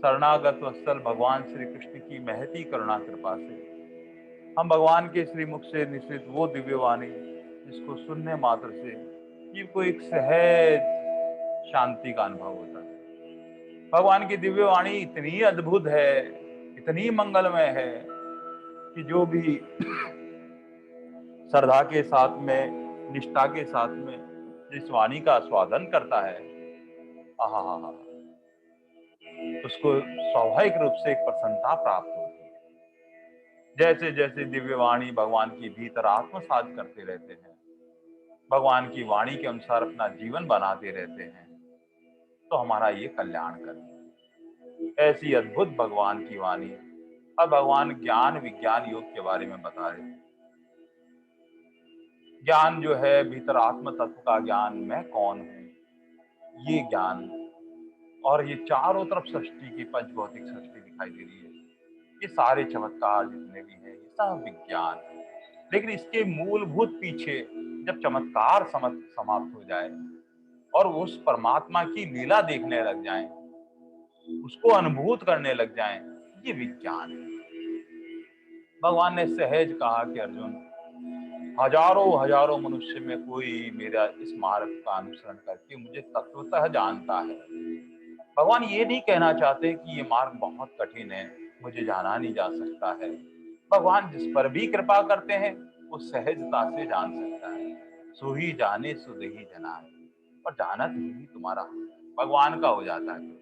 शरणागत वत्सल भगवान श्री कृष्ण की महती करुणा कृपा से हम भगवान के श्रीमुख से निश्चित वो दिव्य वाणी जिसको सुनने मात्र से जीव को एक सहज शांति का अनुभव होता है। भगवान की दिव्य वाणी इतनी अद्भुत है, इतनी मंगलमय है कि जो भी श्रद्धा के साथ में, निष्ठा के साथ में जिस वाणी का स्वादन करता है, आहा हा हा, उसको स्वाभाविक रूप से एक प्रसन्नता प्राप्त होती है। जैसे जैसे दिव्य वाणी भगवान के भीतर आत्मसात करते रहते हैं, भगवान की वाणी के अनुसार अपना जीवन बनाते रहते हैं, तो हमारा ये कल्याण करता है। ऐसी अद्भुत भगवान की वाणी। अब भगवान ज्ञान विज्ञान योग के बारे में बता रहे हैं। ज्ञान जो है भीतर आत्म तत्व का ज्ञान, मैं कौन हूं, ये ज्ञान, और ये चारों तरफ सृष्टि की पंचभौतिक सृष्टि दिखाई दे रही है, ये सारे चमत्कार जितने भी हैं ये सब विज्ञान है। लेकिन इसके मूलभूत पीछे जब चमत्कार समाप्त हो जाए और उस परमात्मा की लीला देखने लग जाएं, उसको अनुभूत करने लग जाएं, ये विज्ञान है। भगवान ने सहज कहा कि अर्जुन, हजारों हजारों मनुष्य में कोई मेरा इस मार्ग का अनुसरण करके मुझे तत्वतः जानता है। भगवान ये नहीं कहना चाहते कि ये मार्ग बहुत कठिन है, मुझे जाना नहीं जा सकता है। भगवान जिस पर भी कृपा करते हैं वो सहजता से जान सकता है। सो ही जाने सो देहि जनान, और जाना ही तुम्हारा भगवान का हो जाता है।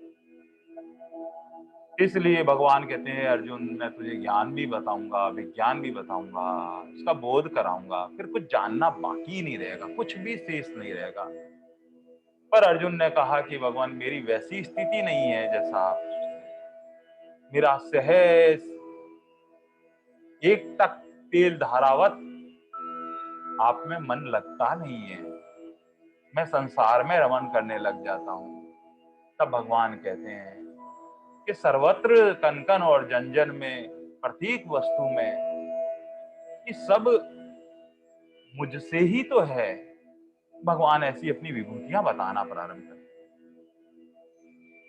इसलिए भगवान कहते हैं अर्जुन, मैं तुझे ज्ञान भी बताऊंगा, विज्ञान भी बताऊंगा, उसका बोध कराऊंगा, फिर कुछ जानना बाकी नहीं रहेगा, कुछ भी शेष नहीं रहेगा। पर अर्जुन ने कहा कि भगवान मेरी वैसी स्थिति नहीं है जैसा आप सोचते। मेरा सहज एक टक तेल धारावत आप में मन लगता नहीं है, मैं संसार में रमण करने लग जाता हूँ। तब भगवान कहते हैं कि सर्वत्र कनकन और जंजन में, प्रत्येक वस्तु में, ये सब मुझसे ही तो है। भगवान ऐसी अपनी विभूतियां बताना प्रारंभ कर,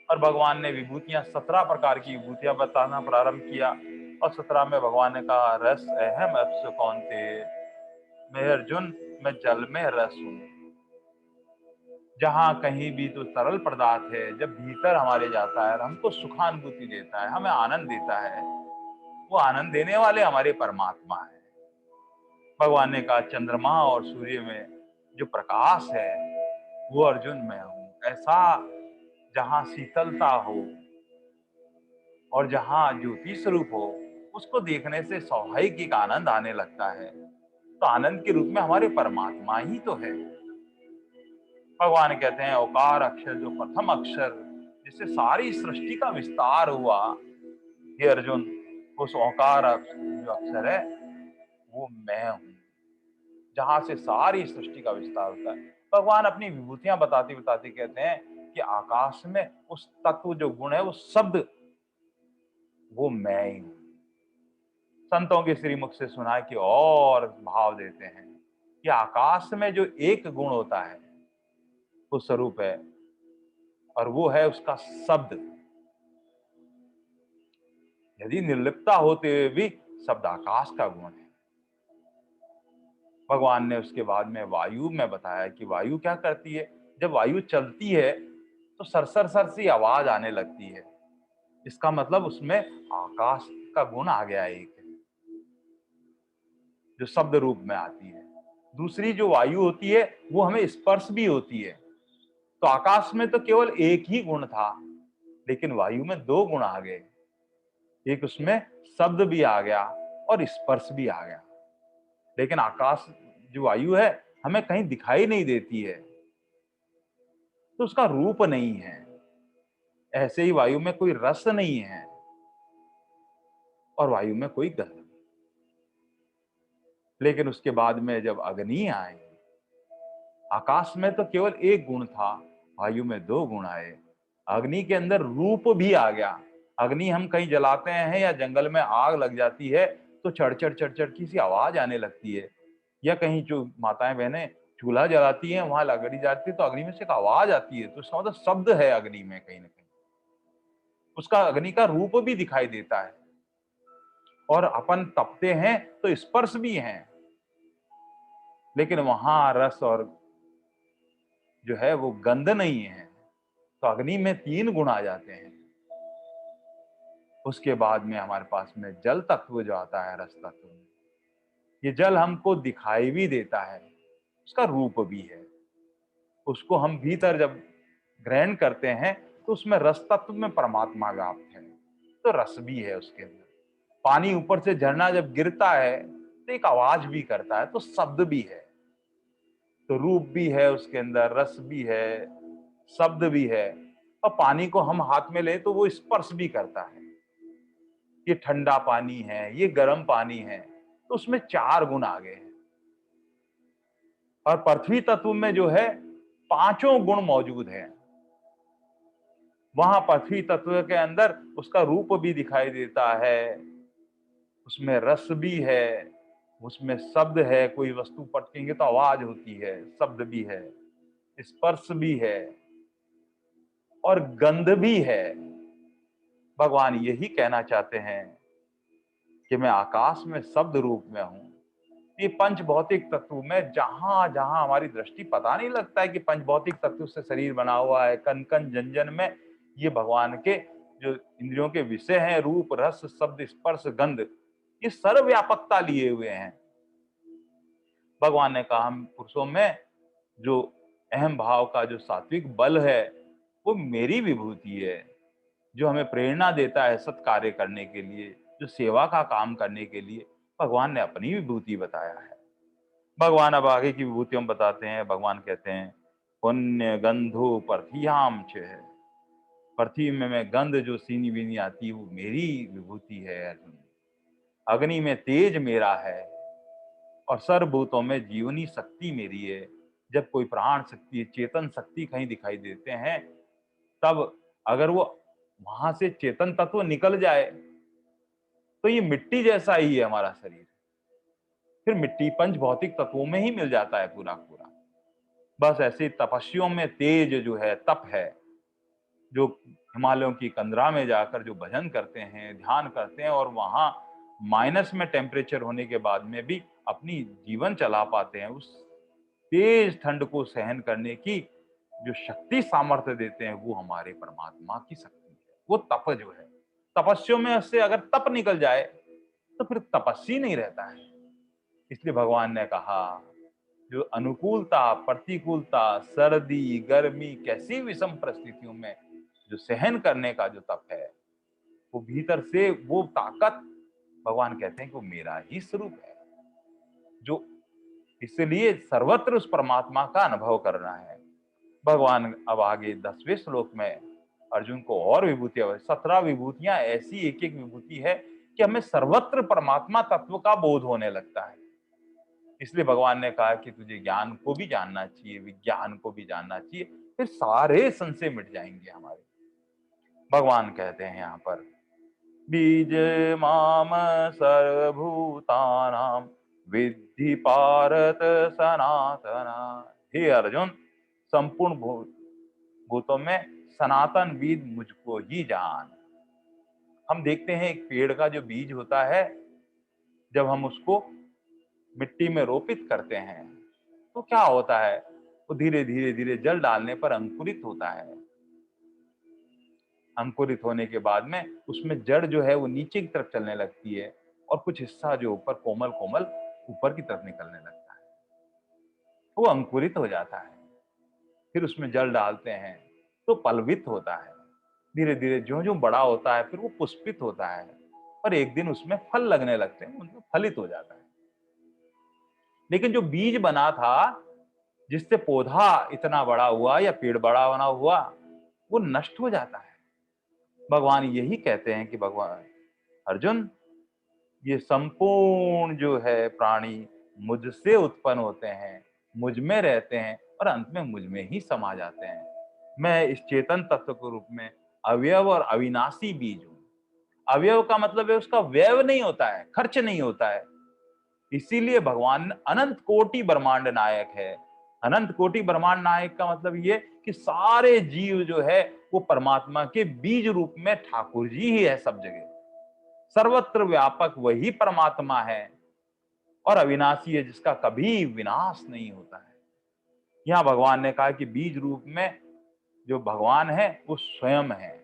और भगवान ने विभूतियां 17 प्रकार की विभूतियां बताना प्रारंभ किया। और 17 में भगवान ने कहा, रस अहम अप्सु कौन्ते, मैं अर्जुन, मैं जल में रस हूं। जहां कहीं भी तो तरल पदार्थ है, जब भीतर हमारे जाता है और हमको सुखानुभूति देता है, हमें आनंद देता है, वो आनंद देने वाले हमारे परमात्मा है। भगवान ने कहा, चंद्रमा और सूर्य में जो प्रकाश है वो अर्जुन मैं हूं। ऐसा जहां शीतलता हो और जहां ज्योति स्वरूप हो, उसको देखने से स्वाभाविक एक आनंद आने लगता है। तो आनंद के रूप में हमारे परमात्मा ही तो है। भगवान कहते हैं, ओकार अक्षर जो प्रथम अक्षर जिससे सारी सृष्टि का विस्तार हुआ, ये अर्जुन, उस ओकार जो अक्षर है वो मैं हूं, जहां से सारी सृष्टि का विस्तार होता है। भगवान अपनी विभूतियां बताते बताते कहते हैं कि आकाश में उस तत्व जो गुण है, वो शब्द, वो मैं ही हूं। संतों के श्रीमुख से सुना कि और भाव देते हैं कि आकाश में जो एक गुण होता है वो स्वरूप है, और वो है उसका शब्द। यदि निर्लिप्तता होते हुए भी शब्द आकाश का गुण है। भगवान ने उसके बाद में वायु में बताया कि वायु क्या करती है, जब वायु चलती है तो सरसर सर सी आवाज आने लगती है। इसका मतलब उसमें आकाश का गुण आ गया, एक जो शब्द रूप में आती है। दूसरी जो वायु होती है वो हमें स्पर्श भी होती है। तो आकाश में तो केवल एक ही गुण था, लेकिन वायु में दो गुण आ गए। एक उसमें शब्द भी आ गया और स्पर्श भी आ गया। लेकिन आकाश जो वायु है हमें कहीं दिखाई नहीं देती है, तो उसका रूप नहीं है। ऐसे ही वायु में कोई रस नहीं है और वायु में कोई गंध नहीं। लेकिन उसके बाद में जब अग्नि आई, आकाश में तो केवल एक गुण था, वायु में दो गुण आए। अग्नि के अंदर रूप भी आ गया। अग्नि हम कहीं जलाते हैं या जंगल में आग लग जाती है तो चढ़ चढ़ की सी आवाज आने लगती है। या कहीं जो माताएं बहनें चूल्हा जलाती हैं, वहां लकड़ी जाती है तो अग्नि में से एक आवाज आती है, तो इसका मतलब शब्द है अग्नि में कहीं ना कहीं। उसका अग्नि का रूप भी दिखाई देता है। और अपन तपते हैं तो स्पर्श भी हैं, लेकिन वहां रस और जो है वो गंध नहीं है। तो अग्नि में 3 गुण आ जाते हैं। उसके बाद में हमारे पास में जल तत्व जो आता है, रस तत्व में, ये जल हमको दिखाई भी देता है, उसका रूप भी है। उसको हम भीतर जब ग्रहण करते हैं तो उसमें रस तत्व में परमात्मा व्याप्त है, तो रस भी है उसके अंदर। पानी ऊपर से झरना जब गिरता है तो एक आवाज भी करता है, तो शब्द भी है। तो रूप भी है उसके अंदर, रस भी है, शब्द भी है। और पानी को हम हाथ में ले तो वो स्पर्श भी करता है। ये ठंडा पानी है, ये गर्म पानी है, तो उसमें 4 गुण आ गए हैं। और पृथ्वी तत्व में जो है 5 गुण मौजूद हैं। वहां पृथ्वी तत्व के अंदर उसका रूप भी दिखाई देता है, उसमें रस भी है, उसमें शब्द है, कोई वस्तु पटकेंगे तो आवाज होती है, शब्द भी है, स्पर्श भी है और गंध भी है। भगवान यही कहना चाहते हैं कि मैं आकाश में शब्द रूप में हूं। ये पंच भौतिक तत्व में जहां जहां हमारी दृष्टि, पता नहीं लगता है कि पंच भौतिक तत्व से शरीर बना हुआ है, कण कण जन जन में ये भगवान के जो इंद्रियों के विषय हैं, रूप रस शब्द स्पर्श गंध, ये सर्वव्यापकता लिए हुए हैं। भगवान ने कहा हम पुरुषों में जो अहम भाव का जो सात्विक बल है वो मेरी विभूति है, जो हमें प्रेरणा देता है सत् कार्य करने के लिए, जो सेवा का काम करने के लिए। भगवान ने अपनी विभूति बताया है। भगवान अब आगे की विभूतियों बताते हैं। भगवान कहते हैं पुण्य गंधो पृथ्व्याम च है। पृथ्वी में गंध जो सीनी बीनी आती है वो मेरी विभूति है अर्जुन। अग्नि में तेज मेरा है और सर्वभूतों में जीवनी शक्ति मेरी है। जब कोई प्राण शक्ति चेतन शक्ति कहीं दिखाई देते हैं, तब अगर वो वहां से चेतन तत्व निकल जाए तो ये मिट्टी जैसा ही है हमारा शरीर, फिर मिट्टी पंच भौतिक तत्वों में ही मिल जाता है पूरा पूरा। बस ऐसे तपस्वियों में तेज जो है, तप है, जो हिमालयों की कंदरा में जाकर जो भजन करते हैं, ध्यान करते हैं और वहां माइनस में टेम्परेचर होने के बाद में भी अपनी जीवन चला पाते हैं, उस तेज ठंड को सहन करने की जो शक्ति सामर्थ्य देते हैं वो हमारे परमात्मा की शक्ति है। वो तप जो है, तपस्वियों में से अगर तप निकल जाए तो फिर तपस्वी नहीं रहता है। इसलिए भगवान ने कहा जो अनुकूलता प्रतिकूलता, सर्दी गर्मी, कैसी विषम परिस्थितियों में जो सहन करने का जो तप है, वो भीतर से वो ताकत, भगवान कहते हैं कि वो मेरा ही स्वरूप है। जो इसलिए सर्वत्र उस परमात्मा का अनुभव करना है। भगवान अब आगे 10वें श्लोक में अर्जुन को और विभूतियां, 17 विभूतियां ऐसी एक एक विभूति है कि हमें सर्वत्र परमात्मा तत्व का बोध होने लगता है। इसलिए भगवान ने कहा कि तुझे ज्ञान को भी जानना चाहिए, विज्ञान को भी जानना चाहिए, फिर सारे संशय मिट जाएंगे हमारे। भगवान कहते हैं यहाँ पर बीज माम सर्वभूतानां विद्धि पारत सनातना। हे अर्जुन, संपूर्ण भूतों में सनातन बीज मुझको ही जान। हम देखते हैं एक पेड़ का जो बीज होता है, जब हम उसको मिट्टी में रोपित करते हैं तो क्या होता है, वो धीरे धीरे धीरे जल डालने पर अंकुरित होता है। अंकुरित होने के बाद में उसमें जड़ जो है वो नीचे की तरफ चलने लगती है और कुछ हिस्सा जो ऊपर कोमल कोमल ऊपर की तरफ निकलने लगता है, वो अंकुरित हो जाता है। फिर उसमें जल डालते हैं तो पल्वित होता है। धीरे धीरे जो जो बड़ा होता है फिर वो पुष्पित होता है और एक दिन उसमें फल लगने लगते हैं, मतलब फलित हो जाता है। लेकिन जो बीज बना था जिससे पौधा इतना बड़ा हुआ या पेड़ बड़ा बना हुआ, वो नष्ट हो जाता है। भगवान यही कहते हैं कि भगवान अर्जुन, ये संपूर्ण जो है प्राणी मुझसे उत्पन्न होते हैं, मुझ में रहते हैं और अंत में मुझ में ही समा जाते हैं। मैं इस चेतन तत्व के रूप में अवयव और अविनाशी बीज हूं। अवयव का मतलब है उसका व्यय नहीं होता है, खर्च नहीं होता है। इसीलिए भगवान अनंत कोटि ब्रह्मांड नायक है। अनंत कोटि ब्रह्मांड नायक का मतलब ये कि सारे जीव जो है वो परमात्मा के बीज रूप में ठाकुर जी ही है सब जगह। सर्वत्र व्यापक वही परमात्मा है और अविनाशी है, जिसका कभी विनाश नहीं होता है। यहाँ भगवान ने कहा कि बीज रूप में जो भगवान है वो स्वयं है।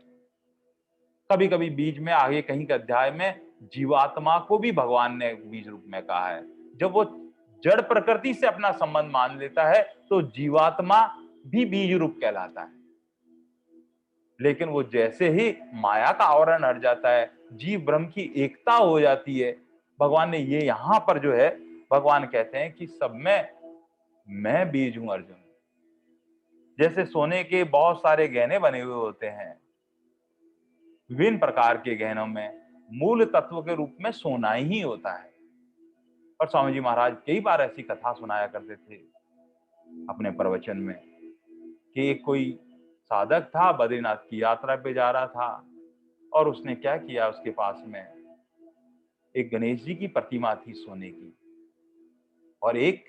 कभी कभी बीज में आगे कहीं के अध्याय में जीवात्मा को भी भगवान ने बीज रूप में कहा है। जब वो जड़ प्रकृति से अपना संबंध मान लेता है तो जीवात्मा भी बीज रूप कहलाता है। लेकिन वो जैसे ही माया का आवरण हट जाता है, जीव ब्रह्म की एकता हो जाती है, भगवान ने ये यहां पर जो है, भगवान कहते हैं कि सब में मैं बीज हूं अर्जुन। जैसे सोने के बहुत सारे गहने बने हुए होते हैं, विभिन्न प्रकार के गहनों में मूल तत्व के रूप में सोना ही होता है। और स्वामी जी महाराज कई बार ऐसी कथा सुनाया करते थे अपने प्रवचन में कि एक कोई साधक था, बद्रीनाथ की यात्रा पे जा रहा था, और उसने क्या किया, उसके पास में एक गणेश जी की प्रतिमा थी सोने की, और एक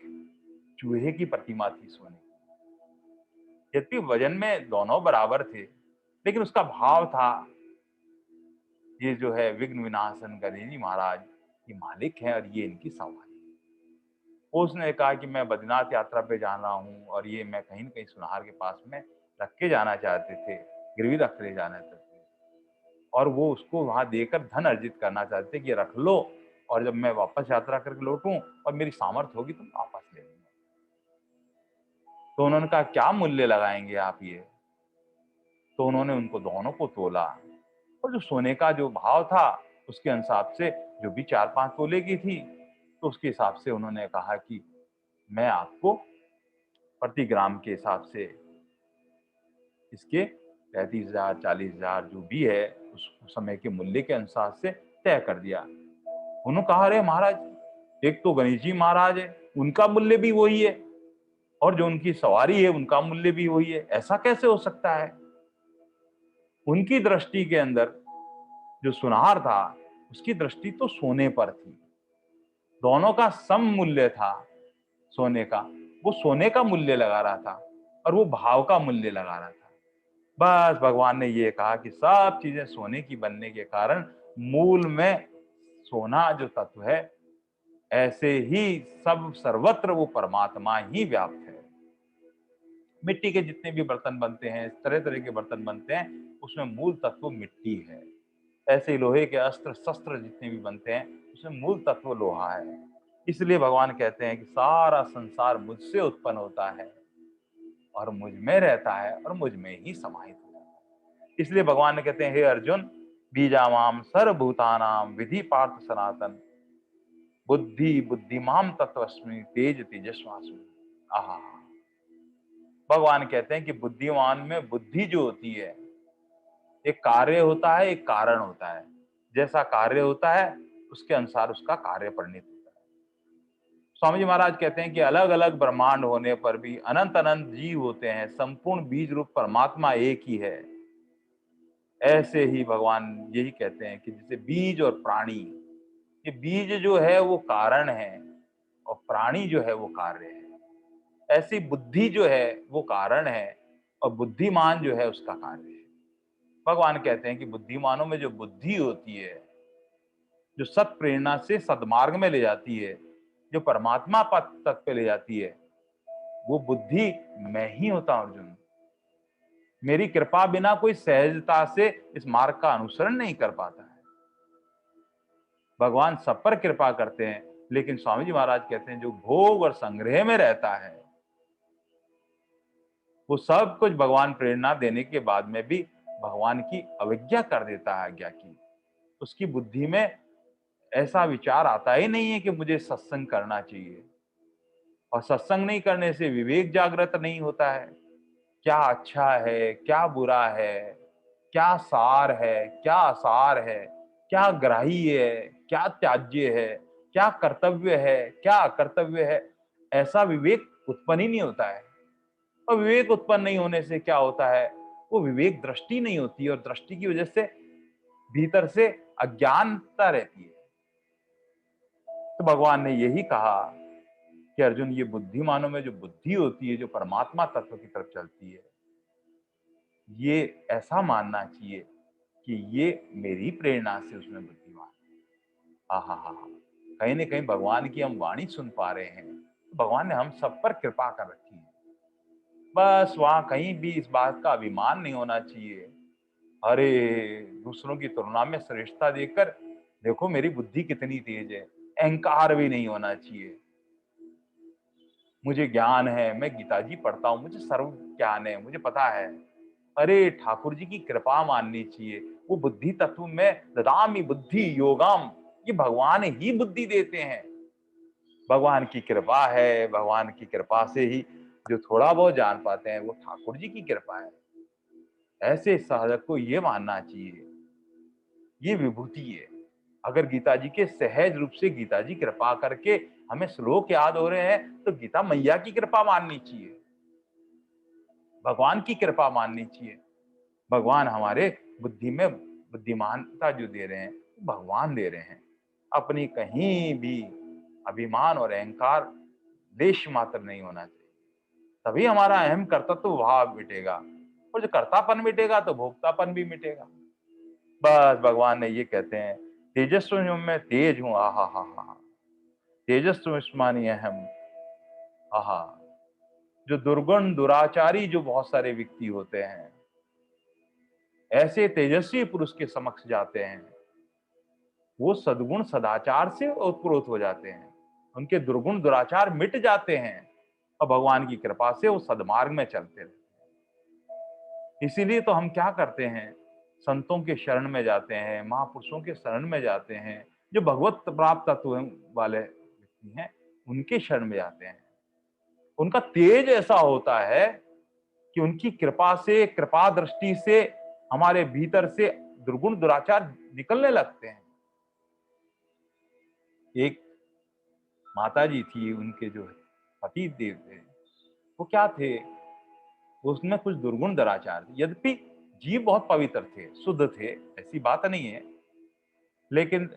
चूहे की प्रतिमा थी सोने की। यद्यपि वजन में दोनों बराबर थे, लेकिन उसका भाव था ये जो है विघ्न विनाशन गणेश जी महाराज ये मालिक हैं और ये इनकी सवारी। उसने कहा कि मैं बद्रीनाथ यात्रा पे जा रहा हूँ और ये मैं कहीं न कहीं सुनार के पास में रख के जाना चाहते थे, गिरवी रख ले जाना चाहते थे, और वो उसको वहां देकर धन अर्जित करना चाहते थे कि रख लो, और जब मैं वापस यात्रा करके लौटूं और मेरी सामर्थ्य होगी तो वापस ले लूंगा। तो उन्होंने कहा क्या मूल्य लगाएंगे आप ये? तो उन्होंने उनको दोनों को तोला, और जो सोने का जो भाव था उसके हिसाब से जो भी 4-5 तोले की थी, तो उसके हिसाब से उन्होंने कहा कि मैं आपको प्रति ग्राम के हिसाब से इसके 35,000 40,000 जो भी है उस समय के मूल्य के अनुसार से तय कर दिया। उन्होंने कहा अरे महाराज, एक तो गणेश जी महाराज है, उनका मूल्य भी वही है, और जो उनकी सवारी है उनका मूल्य भी वही है, ऐसा कैसे हो सकता है? उनकी दृष्टि के अंदर जो सुनार था उसकी दृष्टि तो सोने पर थी, दोनों का सम मूल्य था सोने का, वो सोने का मूल्य लगा रहा था और वो भाव का मूल्य लगा रहा था। बस भगवान ने ये कहा कि सब चीजें सोने की बनने के कारण मूल में सोना जो तत्व है, ऐसे ही सब सर्वत्र वो परमात्मा ही व्याप्त है। मिट्टी के जितने भी बर्तन बनते हैं, तरह तरह के बर्तन बनते हैं, उसमें मूल तत्व मिट्टी है। ऐसे ही लोहे के अस्त्र शस्त्र जितने भी बनते हैं उसमें मूल तत्व लोहा है। इसलिए भगवान कहते हैं कि सारा संसार मुझसे उत्पन्न होता है और मुझ में रहता है और मुझ में ही समाहित हो जाता है। इसलिए भगवान ने कहते हैं हे अर्जुन, बीजामाम सर्वभूतानाम विधि पार्थ सनातन बुद्धि बुद्धिमाम तत्वस्मि तेज तेजस्वास्मि। आहा, भगवान कहते हैं कि बुद्धिमान में बुद्धि जो होती है, एक कार्य होता है, एक कारण होता है। जैसा कार्य होता है उसके अनुसार उसका कार्य परिणित होता है। स्वामी जी महाराज कहते हैं कि अलग अलग ब्रह्मांड होने पर भी अनंत अनंत जीव होते हैं, संपूर्ण बीज रूप परमात्मा एक ही है। ऐसे ही भगवान यही कहते हैं कि जैसे बीज और प्राणी, ये बीज जो है वो कारण है और प्राणी जो है वो कार्य है। ऐसी बुद्धि जो है वो कारण है और बुद्धिमान जो है उसका कार्य है। भगवान कहते हैं कि बुद्धिमानों में जो बुद्धि होती है, जो सत प्रेरणा से सदमार्ग में ले जाती है, जो परमात्मा पद तक पे ले जाती है, वो बुद्धि मैं ही होता हूं अर्जुन। मेरी कृपा बिना कोई सहजता से इस मार्ग का अनुसरण नहीं कर पाता है। भगवान सब पर कृपा करते हैं, लेकिन स्वामी जी महाराज कहते हैं जो भोग और संग्रह में रहता है वो सब कुछ भगवान प्रेरणा देने के बाद में भी भगवान की अवज्ञा कर देता है, आज्ञा की। उसकी बुद्धि में ऐसा विचार आता ही नहीं है कि मुझे सत्संग करना चाहिए, और सत्संग नहीं करने से विवेक जागृत नहीं होता है। क्या अच्छा है, क्या बुरा है, क्या सार है, क्या असार है, क्या ग्राह्य है, क्या त्याज्य है, क्या कर्तव्य है, क्या अकर्तव्य है, ऐसा विवेक उत्पन्न ही नहीं होता है। और विवेक उत्पन्न नहीं होने से क्या होता है, वो विवेक दृष्टि नहीं होती, और दृष्टि की वजह से भीतर से अज्ञानता रहती है। तो भगवान ने यही कहा कि अर्जुन, ये बुद्धिमानों में जो बुद्धि होती है, जो परमात्मा तत्व की तरफ चलती है, ये ऐसा मानना चाहिए कि ये मेरी प्रेरणा से उसमें बुद्धिमान है। हाँ हाँ हाँ हाँ, कहीं ना कहीं भगवान की हम वाणी सुन पा रहे हैं, तो भगवान ने हम सब पर कृपा कर रखी है। बस वहां कहीं भी इस बात का अभिमान नहीं होना चाहिए, अरे दूसरों की तुलना में श्रेष्ठता देखकर देखो मेरी बुद्धि कितनी तेज है, अहंकार भी नहीं होना चाहिए। मुझे ज्ञान है, मैं गीता जी पढ़ता हूँ, मुझे सर्व ज्ञान है, मुझे पता है। अरे ठाकुर जी की कृपा माननी चाहिए। वो बुद्धि तत्व में ददामि बुद्धि योगम, ये भगवान ही बुद्धि देते हैं। भगवान की कृपा है, भगवान की कृपा से ही जो थोड़ा बहुत जान पाते हैं वो ठाकुर जी की कृपा है। ऐसे साधक को ये मानना चाहिए, ये विभूति है। अगर गीता जी के सहज रूप से गीता जी कृपा करके हमें श्लोक याद हो रहे हैं, तो गीता मैया की कृपा माननी चाहिए, भगवान की कृपा माननी चाहिए। भगवान हमारे बुद्धि में बुद्धिमानता जो दे रहे हैं, भगवान दे रहे हैं। अपनी कहीं भी अभिमान और अहंकार लेश मात्र नहीं होना चाहिए, तभी हमारा अहम कर्तृत्व भाव मिटेगा, और जो कर्तापन मिटेगा तो भोक्तापन भी मिटेगा। बस भगवान ने ये कहते हैं, तेजस्वी हूं मैं, तेज हूं, आहा हा हा, तेजस्वी अहम, आहा। जो दुर्गुण दुराचारी जो बहुत सारे व्यक्ति होते हैं, ऐसे तेजस्वी पुरुष के समक्ष जाते हैं, वो सद्गुण सदाचार से ओतप्रोत हो जाते हैं, उनके दुर्गुण दुराचार मिट जाते हैं, और भगवान की कृपा से वो सदमार्ग में चलते रहते हैं। इसीलिए तो हम क्या करते हैं, संतों के शरण में जाते हैं, महापुरुषों के शरण में जाते हैं, जो भगवत प्राप्त तत्व वाले व्यक्ति हैं उनके शरण में जाते हैं। उनका तेज ऐसा होता है कि उनकी कृपा से, कृपा दृष्टि से हमारे भीतर से दुर्गुण दुराचार निकलने लगते हैं। एक माता जी थी, उनके जो पति देव थे, वो क्या थे, उसमें कुछ दुर्गुण दुराचार थे। यद्यपि जीव बहुत पवित्र थे, शुद्ध थे, ऐसी बात नहीं है, लेकिन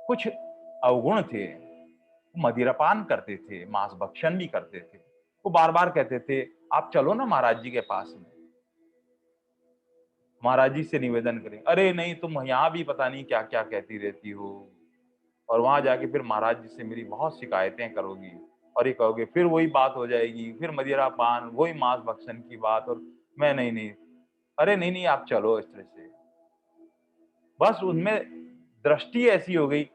कुछ अवगुण थे। वो मदिरापान करते थे, मांस भक्षण भी करते थे। वो बार बार कहते थे, आप चलो ना महाराज जी के पास में, महाराज जी से निवेदन करें। अरे नहीं, तुम यहाँ भी पता नहीं क्या क्या कहती रहती हो, और वहां जाके फिर महाराज जी से मेरी बहुत शिकायतें करोगी, और ये कहोगे फिर वही बात हो जाएगी, फिर मदिरा पान, वही मांस भक्षण की बात, और मैं नहीं नहीं, अरे नहीं नहीं आप चलो इस तरह से। बस उनमें दृष्टि ऐसी हो गई,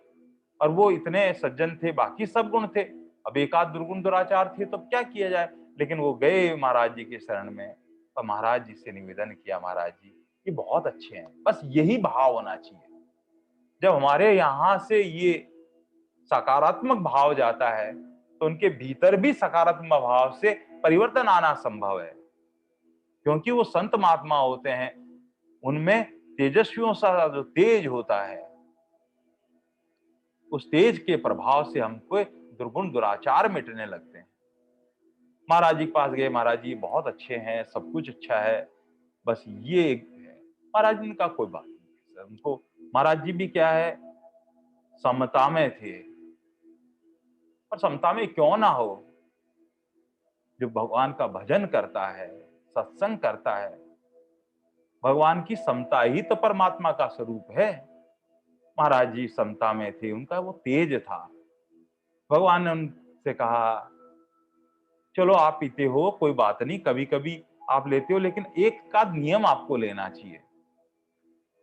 और वो इतने सज्जन थे, बाकी सब गुण थे, अब एक आध दुर्गुण दुराचार थे, तो क्या किया जाए। लेकिन वो गए महाराज जी के शरण में, और महाराज जी से निवेदन किया, महाराज जी ये बहुत अच्छे हैं। बस यही भाव होना चाहिए। जब हमारे यहाँ से ये सकारात्मक भाव जाता है, तो उनके भीतर भी सकारात्मक भाव से परिवर्तन आना संभव है, क्योंकि वो संत महात्मा होते हैं, उनमें तेजस्वियों सा जो तेज होता है, उस तेज के प्रभाव से हमको दुर्गुण दुराचार मिटने लगते हैं। महाराज जी के पास गए, महाराज जी बहुत अच्छे हैं, सब कुछ अच्छा है, बस ये एक है। महाराज जी ने कहा कोई बात नहीं सर, उनको महाराज जी भी क्या है, समता में थे। पर समता में क्यों ना हो, जो भगवान का भजन करता है, सत्संग करता है, भगवान की समता ही तो परमात्मा का स्वरूप है। महाराज जी समता में थे, उनका वो तेज था। भगवान ने उनसे कहा, चलो आप पीते हो कोई बात नहीं, कभी कभी आप लेते हो, लेकिन एक का नियम आपको लेना चाहिए।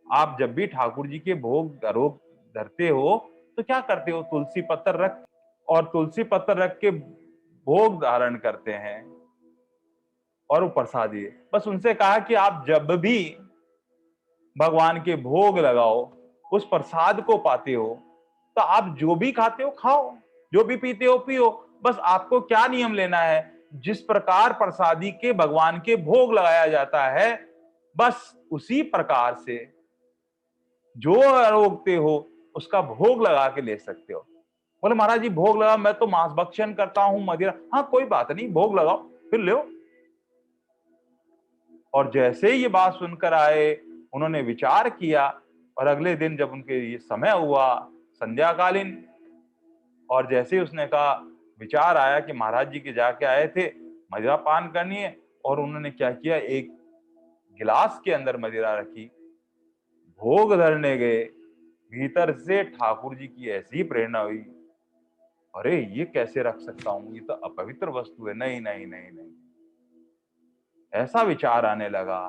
आप जब भी ठाकुर जी के भोग आरोप धरते हो, तो क्या करते हो, तुलसी पत्थर रख, और तुलसी पत्थर रख के भोग धारण करते हैं, और वो प्रसादी है। बस उनसे कहा कि आप जब भी भगवान के भोग लगाओ, उस प्रसाद को पाते हो, तो आप जो भी खाते हो खाओ, जो भी पीते हो पियो। बस आपको क्या नियम लेना है, जिस प्रकार प्रसादी के भगवान के भोग लगाया जाता है, बस उसी प्रकार से जो रोकते हो उसका भोग लगा के ले सकते हो। बोले महाराज जी भोग लगा, मैं तो मांस भक्षण करता हूं, मदिरा, हाँ कोई बात नहीं, भोग लगाओ फिर लो। और जैसे ही ये बात सुनकर आए, उन्होंने विचार किया, और अगले दिन जब उनके ये समय हुआ संध्याकालीन, और जैसे ही उसने कहा, विचार आया कि महाराज जी के जाके आए थे, मदिरा पान करनी है, और उन्होंने क्या किया, एक गिलास के अंदर मदिरा रखी, भोग धरने गए, भीतर से ठाकुर जी की ऐसी प्रेरणा हुई, अरे ये कैसे रख सकता हूं, ये तो अपवित्र वस्तु है, नहीं नहीं नहीं नहीं, ऐसा विचार आने लगा।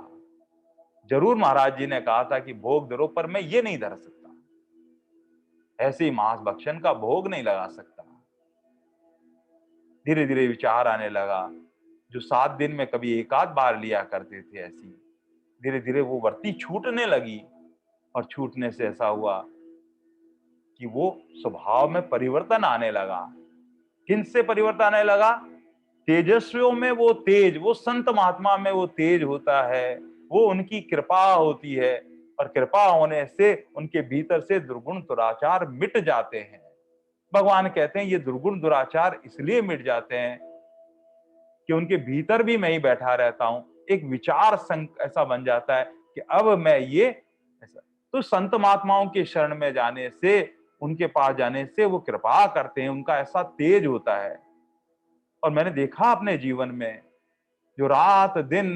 जरूर महाराज जी ने कहा था कि भोग धरो, पर मैं ये नहीं धर सकता, ऐसे ही मांस भक्षण का भोग नहीं लगा सकता। धीरे धीरे विचार आने लगा, जो 7 दिन में कभी एक आध बार लिया करते थे, ऐसी धीरे धीरे वो वर्ती छूटने लगी। और छूटने से ऐसा हुआ कि वो स्वभाव में परिवर्तन आने लगा। किन से परिवर्तन आने लगा? तेजस्वियों में वो तेज, वो संत महात्मा में वो तेज होता है, वो उनकी कृपा होती है, और कृपा होने से उनके भीतर से दुर्गुण दुराचार मिट जाते हैं। भगवान कहते हैं ये दुर्गुण दुराचार इसलिए मिट जाते हैं कि उनके भीतर भी मैं ही बैठा रहता हूं, एक विचार ऐसा बन जाता है कि अब मैं ये ऐसा। तो संत महात्माओं के शरण में जाने से, उनके पास जाने से वो कृपा करते हैं, उनका ऐसा तेज होता है। और मैंने देखा अपने जीवन में, जो रात दिन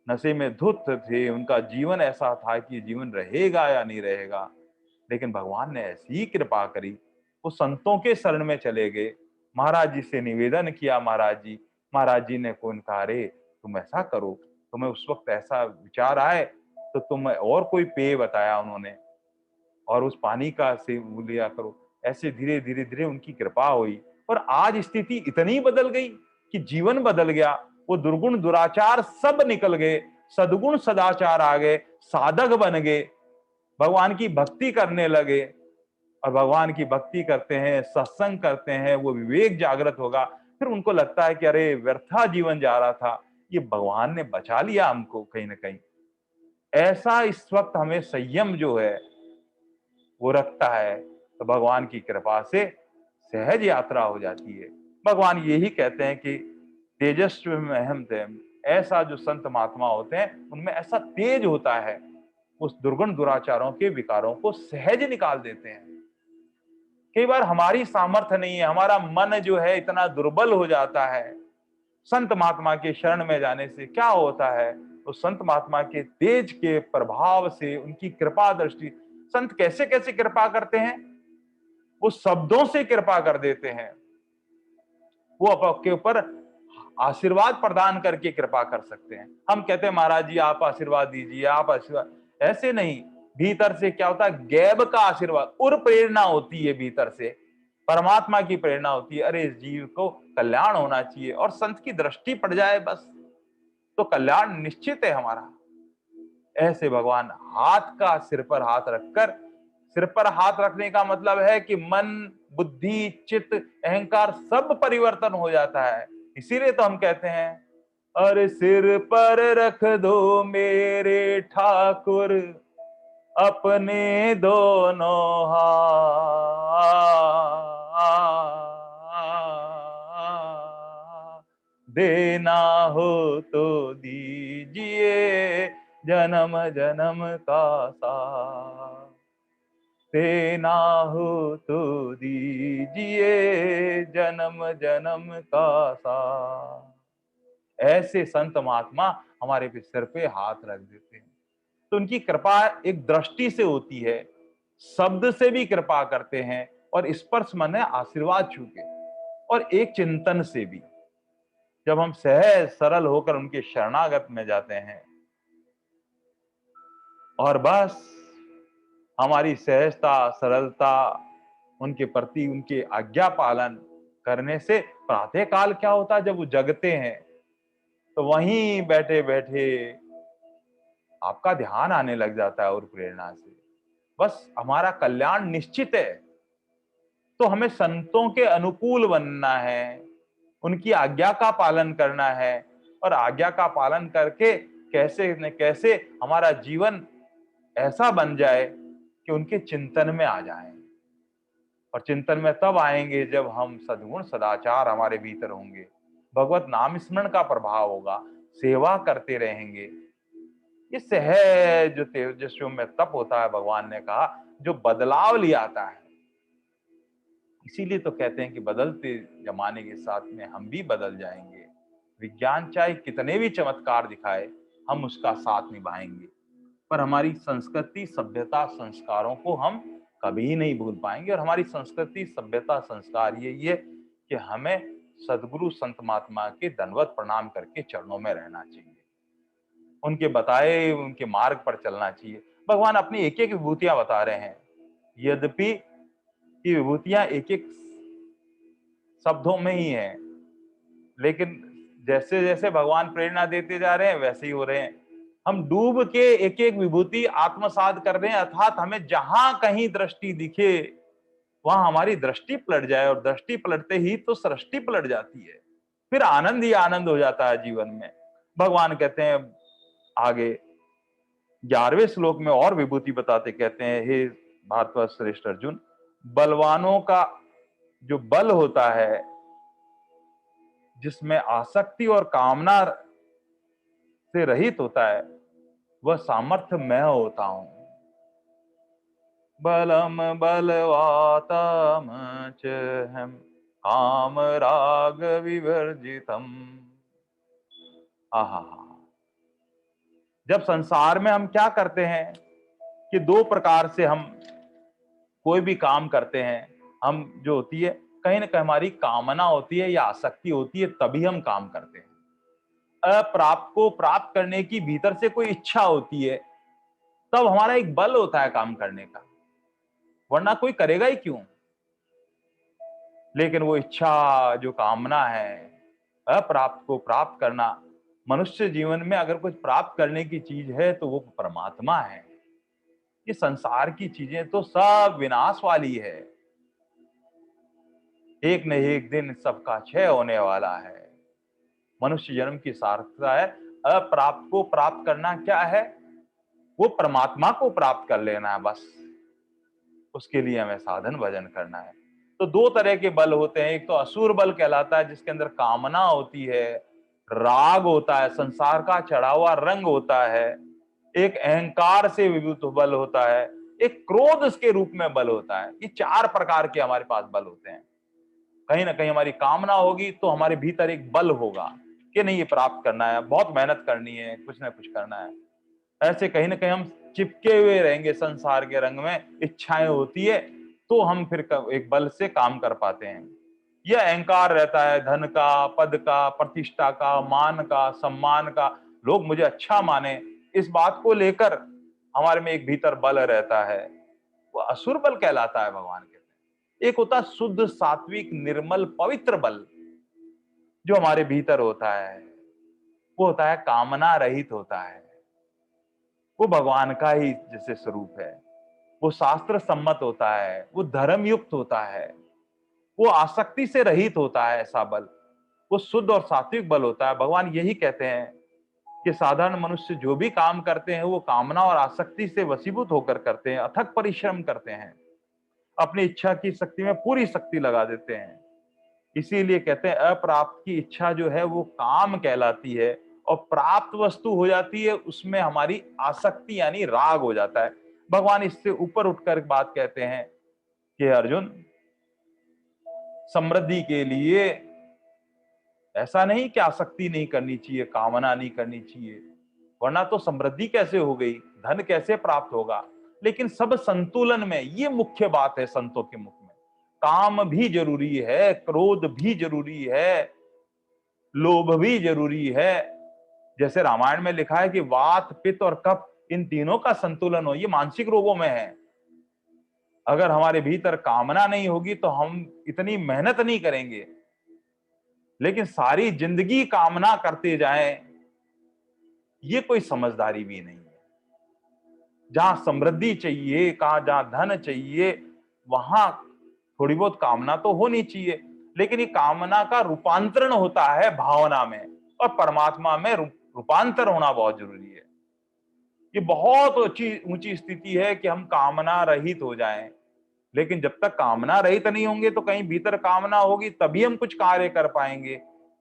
नशे में धुत थे, उनका जीवन ऐसा था कि जीवन रहेगा या नहीं रहेगा, लेकिन भगवान ने ऐसी कृपा करी, वो संतों के शरण में चले गए, महाराज जी से निवेदन किया, महाराज जी ने कौन कहा, अरे तुम ऐसा करो, तुम्हें उस वक्त ऐसा विचार आए तो तुम और कोई पेय बताया उन्होंने, और उस पानी का सेवन लिया करो। ऐसे धीरे धीरे धीरे उनकी कृपा हुई, और आज स्थिति इतनी बदल गई कि जीवन बदल गया। वो दुर्गुण दुराचार सब निकल गए, सद्गुण सदाचार आ गए, साधक बन गए, भगवान की भक्ति करने लगे। और भगवान की भक्ति करते हैं, सत्संग करते हैं, वो विवेक जागृत होगा। फिर उनको लगता है कि अरे व्यर्था जीवन जा रहा था, ये भगवान ने बचा लिया हमको कहीं ना कहीं। ऐसा इस वक्त हमें संयम जो है वो रखता है, तो भगवान की कृपा से सहज यात्रा हो जाती है। भगवान यही कहते हैं कि तेजस्वी में अहम थे, ऐसा जो संत महात्मा होते हैं उनमें ऐसा तेज होता है, उस दुर्गुण दुराचारों के विकारों को सहज निकाल देते हैं। कई बार हमारी सामर्थ्य नहीं है, हमारा मन जो है इतना दुर्बल हो जाता है, संत महात्मा के शरण में जाने से क्या होता है, तो संत महात्मा के तेज के प्रभाव से, उनकी कृपा दृष्टि, संत कैसे कैसे कृपा करते हैं, वो शब्दों से कृपा कर देते हैं, वो आपके ऊपर आशीर्वाद प्रदान करके कृपा कर सकते हैं। हम कहते हैं महाराज जी आप आशीर्वाद दीजिए, आप आशीर्वाद, ऐसे नहीं। भीतर से क्या होता है, गैब का आशीर्वाद, और प्रेरणा होती है भीतर से, परमात्मा की प्रेरणा होती है, अरे इस जीव को कल्याण होना चाहिए, और संत की दृष्टि पड़ जाए बस, तो कल्याण निश्चित है हमारा। ऐसे भगवान हाथ का सिर पर हाथ रखकर, सिर पर हाथ रखने का मतलब है कि मन, बुद्धि, चित्त, अहंकार सब परिवर्तन हो जाता है। इसीलिए तो हम कहते हैं, अरे सिर पर रख दो मेरे ठाकुर अपने दोनों हाथ, देना हो तो दीजिए जन्म जन्म का साथ, देना हो तो दीजिए जन्म जन्म का साथ। ऐसे संत महात्मा हमारे पे सिर पे हाथ रख देते हैं, तो उनकी कृपा एक दृष्टि से होती है, शब्द से भी कृपा करते हैं, और स्पर्श मन है आशीर्वाद छू के, और एक चिंतन से भी, जब हम सहज सरल होकर उनके शरणागत में जाते हैं, और बस हमारी सहजता सरलता उनके प्रति, उनके आज्ञा पालन करने से, प्रातः काल क्या होता है जब वो जगते हैं, तो वहीं बैठे बैठे आपका ध्यान आने लग जाता है, और प्रेरणा से बस हमारा कल्याण निश्चित है। तो हमें संतों के अनुकूल बनना है, उनकी आज्ञा का पालन करना है, और आज्ञा का पालन करके कैसे न कैसे हमारा जीवन ऐसा बन जाए कि उनके चिंतन में आ जाए। और चिंतन में तब आएंगे जब हम सद्गुण सदाचार हमारे भीतर होंगे, भगवत नाम स्मरण का प्रभाव होगा, सेवा करते रहेंगे। ये सहज जो तेजस्वियों में तप होता है, भगवान ने कहा, जो बदलाव ले आता है। इसीलिए तो कहते हैं कि बदलते जमाने के साथ में हम भी बदल जाएंगे। विज्ञान चाहे कितने भी चमत्कार दिखाए, हम उसका साथ निभाएंगे। पर हमारी संस्कृति, सभ्यता, संस्कारों को हम कभी नहीं भूल पाएंगे। और हमारी संस्कृति, सभ्यता, संस्कार ये कि हमें सदगुरु संत महात्मा के दंडवत प्रणाम करके चरणों में रहना चाहिए, उनके बताए उनके मार्ग पर चलना चाहिए। भगवान अपनी एक एक विभूतियां बता रहे हैं, यद्यपि ये विभूतियां एक एक शब्दों में ही है, लेकिन जैसे जैसे भगवान प्रेरणा देते जा रहे हैं वैसे ही हो रहे हैं। हम डूब के एक एक विभूति आत्मसात कर रहे हैं, अर्थात हमें जहां कहीं दृष्टि दिखे वहां हमारी दृष्टि पलट जाए, और दृष्टि पलटते ही तो सृष्टि पलट जाती है, फिर आनंद ही आनंद हो जाता है जीवन में। भगवान कहते हैं आगे 11वें श्लोक में और विभूति बताते, कहते हैं, हे भारतवर्ष श्रेष्ठ अर्जुन, बलवानों का जो बल होता है, जिसमें आसक्ति और कामना से रहित होता है, वह सामर्थ्य मैं होता हूं। बलम बलवातम च हम काम राग विवर्जितम। आहा, जब संसार में हम क्या करते हैं कि दो प्रकार से हम कोई भी काम करते हैं, हम जो होती है कहीं ना कहीं हमारी कामना होती है या आसक्ति होती है, तभी हम काम करते हैं। अप्राप्त को प्राप्त करने की भीतर से कोई इच्छा होती है, तब हमारा एक बल होता है काम करने का, वरना कोई करेगा ही क्यों। लेकिन वो इच्छा, जो कामना है, अप्राप्त को प्राप्त करना, मनुष्य जीवन में अगर कुछ प्राप्त करने की चीज है तो वो परमात्मा है। ये संसार की चीजें तो सब विनाश वाली है, एक न एक दिन सबका क्षय होने वाला है। मनुष्य जन्म की सार्थकता है अप्राप्त को प्राप्त करना। क्या है? वो परमात्मा को प्राप्त कर लेना है बस। उसके लिए हमें साधन भजन करना है। तो दो तरह के बल होते हैं, एक तो असुर बल कहलाता है जिसके अंदर कामना होती है, राग होता है, संसार का चढ़ा हुआ रंग होता है, एक अहंकार से विभूत बल होता है, एक क्रोध के रूप में बल होता है। ये चार प्रकार के हमारे पास बल होते हैं। कहीं ना कहीं हमारी कामना होगी तो हमारे भीतर एक बल होगा कि नहीं, ये प्राप्त करना है, बहुत मेहनत करनी है, कुछ ना कुछ करना है। ऐसे कहीं ना कहीं हम चिपके हुए रहेंगे संसार के रंग में, इच्छाएं होती है तो हम फिर एक बल से काम कर पाते हैं। यह अहंकार रहता है धन का, पद का, प्रतिष्ठा का, मान का, सम्मान का, लोग मुझे अच्छा माने, इस बात को लेकर हमारे में एक भीतर बल रहता है, वो असुर बल कहलाता है। भगवान कहते हैं एक होता शुद्ध, सात्विक, निर्मल, पवित्र बल जो हमारे भीतर होता है, वो होता है कामना रहित होता है, वो भगवान का ही जैसे स्वरूप है, वो शास्त्र सम्मत होता है, वो धर्म युक्त होता है, वो आसक्ति से रहित होता है। ऐसा बल वो शुद्ध और सात्विक बल होता है। भगवान यही कहते हैं कि साधारण मनुष्य जो भी काम करते हैं वो कामना और आसक्ति से वशीभूत होकर करते हैं, अथक परिश्रम करते हैं, अपनी इच्छा की शक्ति में पूरी शक्ति लगा देते हैं। इसीलिए कहते हैं अप्राप्त की इच्छा जो है वो काम कहलाती है, और प्राप्त वस्तु हो जाती है उसमें हमारी आसक्ति यानी राग हो जाता है। भगवान इससे ऊपर उठकर बात कहते हैं कि अर्जुन, समृद्धि के लिए ऐसा नहीं कि आसक्ति नहीं करनी चाहिए, कामना नहीं करनी चाहिए, वरना तो समृद्धि कैसे हो गई, धन कैसे प्राप्त होगा। लेकिन सब संतुलन में, ये मुख्य बात है संतों के मुख में। काम भी जरूरी है, क्रोध भी जरूरी है, लोभ भी जरूरी है। जैसे रामायण में लिखा है कि वात, पित्त और कफ, इन तीनों का संतुलन हो, ये मानसिक रोगों में है। अगर हमारे भीतर कामना नहीं होगी तो हम इतनी मेहनत नहीं करेंगे, लेकिन सारी जिंदगी कामना करते जाएं, ये कोई समझदारी भी नहीं है। जहां समृद्धि चाहिए, जहां धन चाहिए, वहां थोड़ी बहुत कामना तो होनी चाहिए, लेकिन ये कामना का रूपांतरण होता है भावना में, और परमात्मा में रूपांतर होना बहुत जरूरी है। ये बहुत ऊंची ऊंची स्थिति है कि हम कामना रहित हो जाएं। लेकिन जब तक कामना रहित नहीं होंगे तो कहीं भीतर कामना होगी, तभी हम कुछ कार्य कर पाएंगे।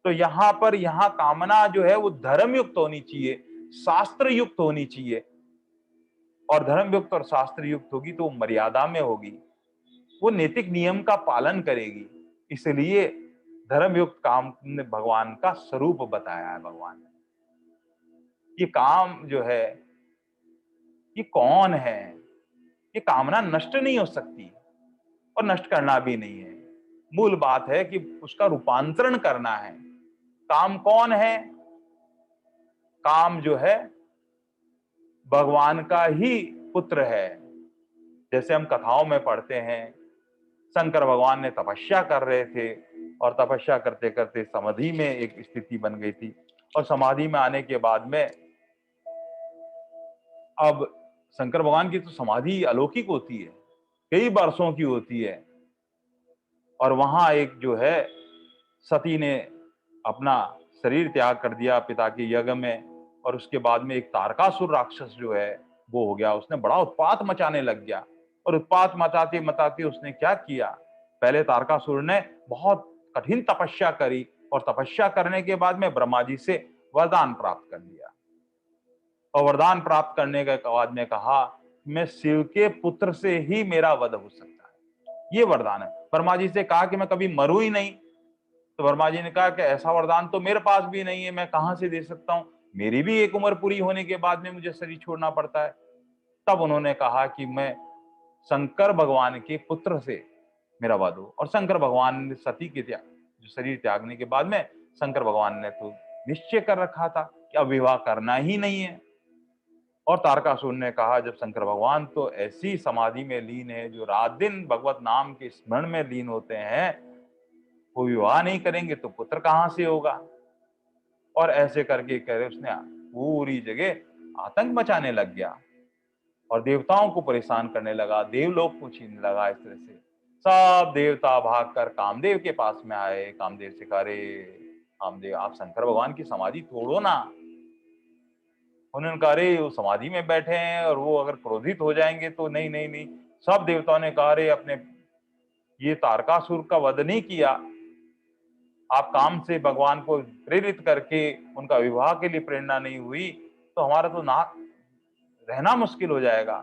तो यहाँ कामना जो है वो धर्म युक्त होनी चाहिए, शास्त्र युक्त होनी चाहिए, और धर्म युक्त और शास्त्र युक्त होगी तो मर्यादा में होगी, वो नैतिक नियम का पालन करेगी। इसलिए धर्म युक्त काम ने भगवान का स्वरूप बताया है भगवान ने। ये काम जो है, ये कौन है? ये कामना नष्ट नहीं हो सकती और नष्ट करना भी नहीं है। मूल बात है कि उसका रूपांतरण करना है। काम कौन है? काम जो है भगवान का ही पुत्र है। जैसे हम कथाओं में पढ़ते हैं, शंकर भगवान ने तपस्या कर रहे थे और तपस्या करते करते समाधि में एक स्थिति बन गई थी, और समाधि में आने के बाद में अब शंकर भगवान की तो समाधि अलौकिक होती है, कई वर्षों की होती है। और वहां एक जो है सती ने अपना शरीर त्याग कर दिया पिता के यज्ञ में, और उसके बाद में एक तारकासुर राक्षस जो है वो हो गया, उसने बड़ा उत्पात मचाने लग गया। और उत्पात मचाते मचाते उसने क्या किया, पहले तारकासुर ने बहुत कठिन तपस्या करी, और तपस्या करने के बाद में ब्रह्मा जी से वरदान प्राप्त कर लिया। और वरदान प्राप्त करने के बाद में कहा, मैं शिव के पुत्र से ही मेरा वध हो सकता है, ये वरदान है। ब्रह्मा जी से कहा कि मैं कभी मरूं ही नहीं। तो वर्मा जी ने कहा कि ऐसा वरदान तो मेरे पास भी नहीं है, मैं कहां से दे सकता हूं, मेरी भी एक उम्र पूरी होने के बाद में मुझे शरीर छोड़ना पड़ता है। तब उन्होंने कहा कि मैं शंकर भगवान के पुत्र से मेरा वध हो। और शंकर भगवान ने सती के जो शरीर त्यागने के बाद में शंकर भगवान ने तो निश्चय कर रखा था कि अब विवाह करना ही नहीं है। और तारकासुर ने कहा, जब शंकर भगवान तो ऐसी समाधि में लीन है, जो रात दिन भगवत नाम के स्मरण में लीन होते हैं, वो विवाह नहीं करेंगे तो पुत्र कहां से होगा। और ऐसे करके कह रहे उसने पूरी जगह आतंक मचाने लग गया और देवताओं को परेशान करने लगा, देवलोक को छीनने लगा। इस तरह से सब देवता भागकर कामदेव के पास में आए। कामदेव से कह रहे, कामदेव आप शंकर भगवान की समाधि तोड़ो ना। उन्होंने कहा, अरे वो समाधि में बैठे हैं और वो अगर क्रोधित हो जाएंगे तो नहीं नहीं नहीं। सब देवताओं ने कहा, अरे अपने ये तारकासुर का वध नहीं किया, आप काम से भगवान को प्रेरित करके उनका विवाह के लिए प्रेरणा नहीं हुई, तो हमारा तो ना रहना मुश्किल हो जाएगा।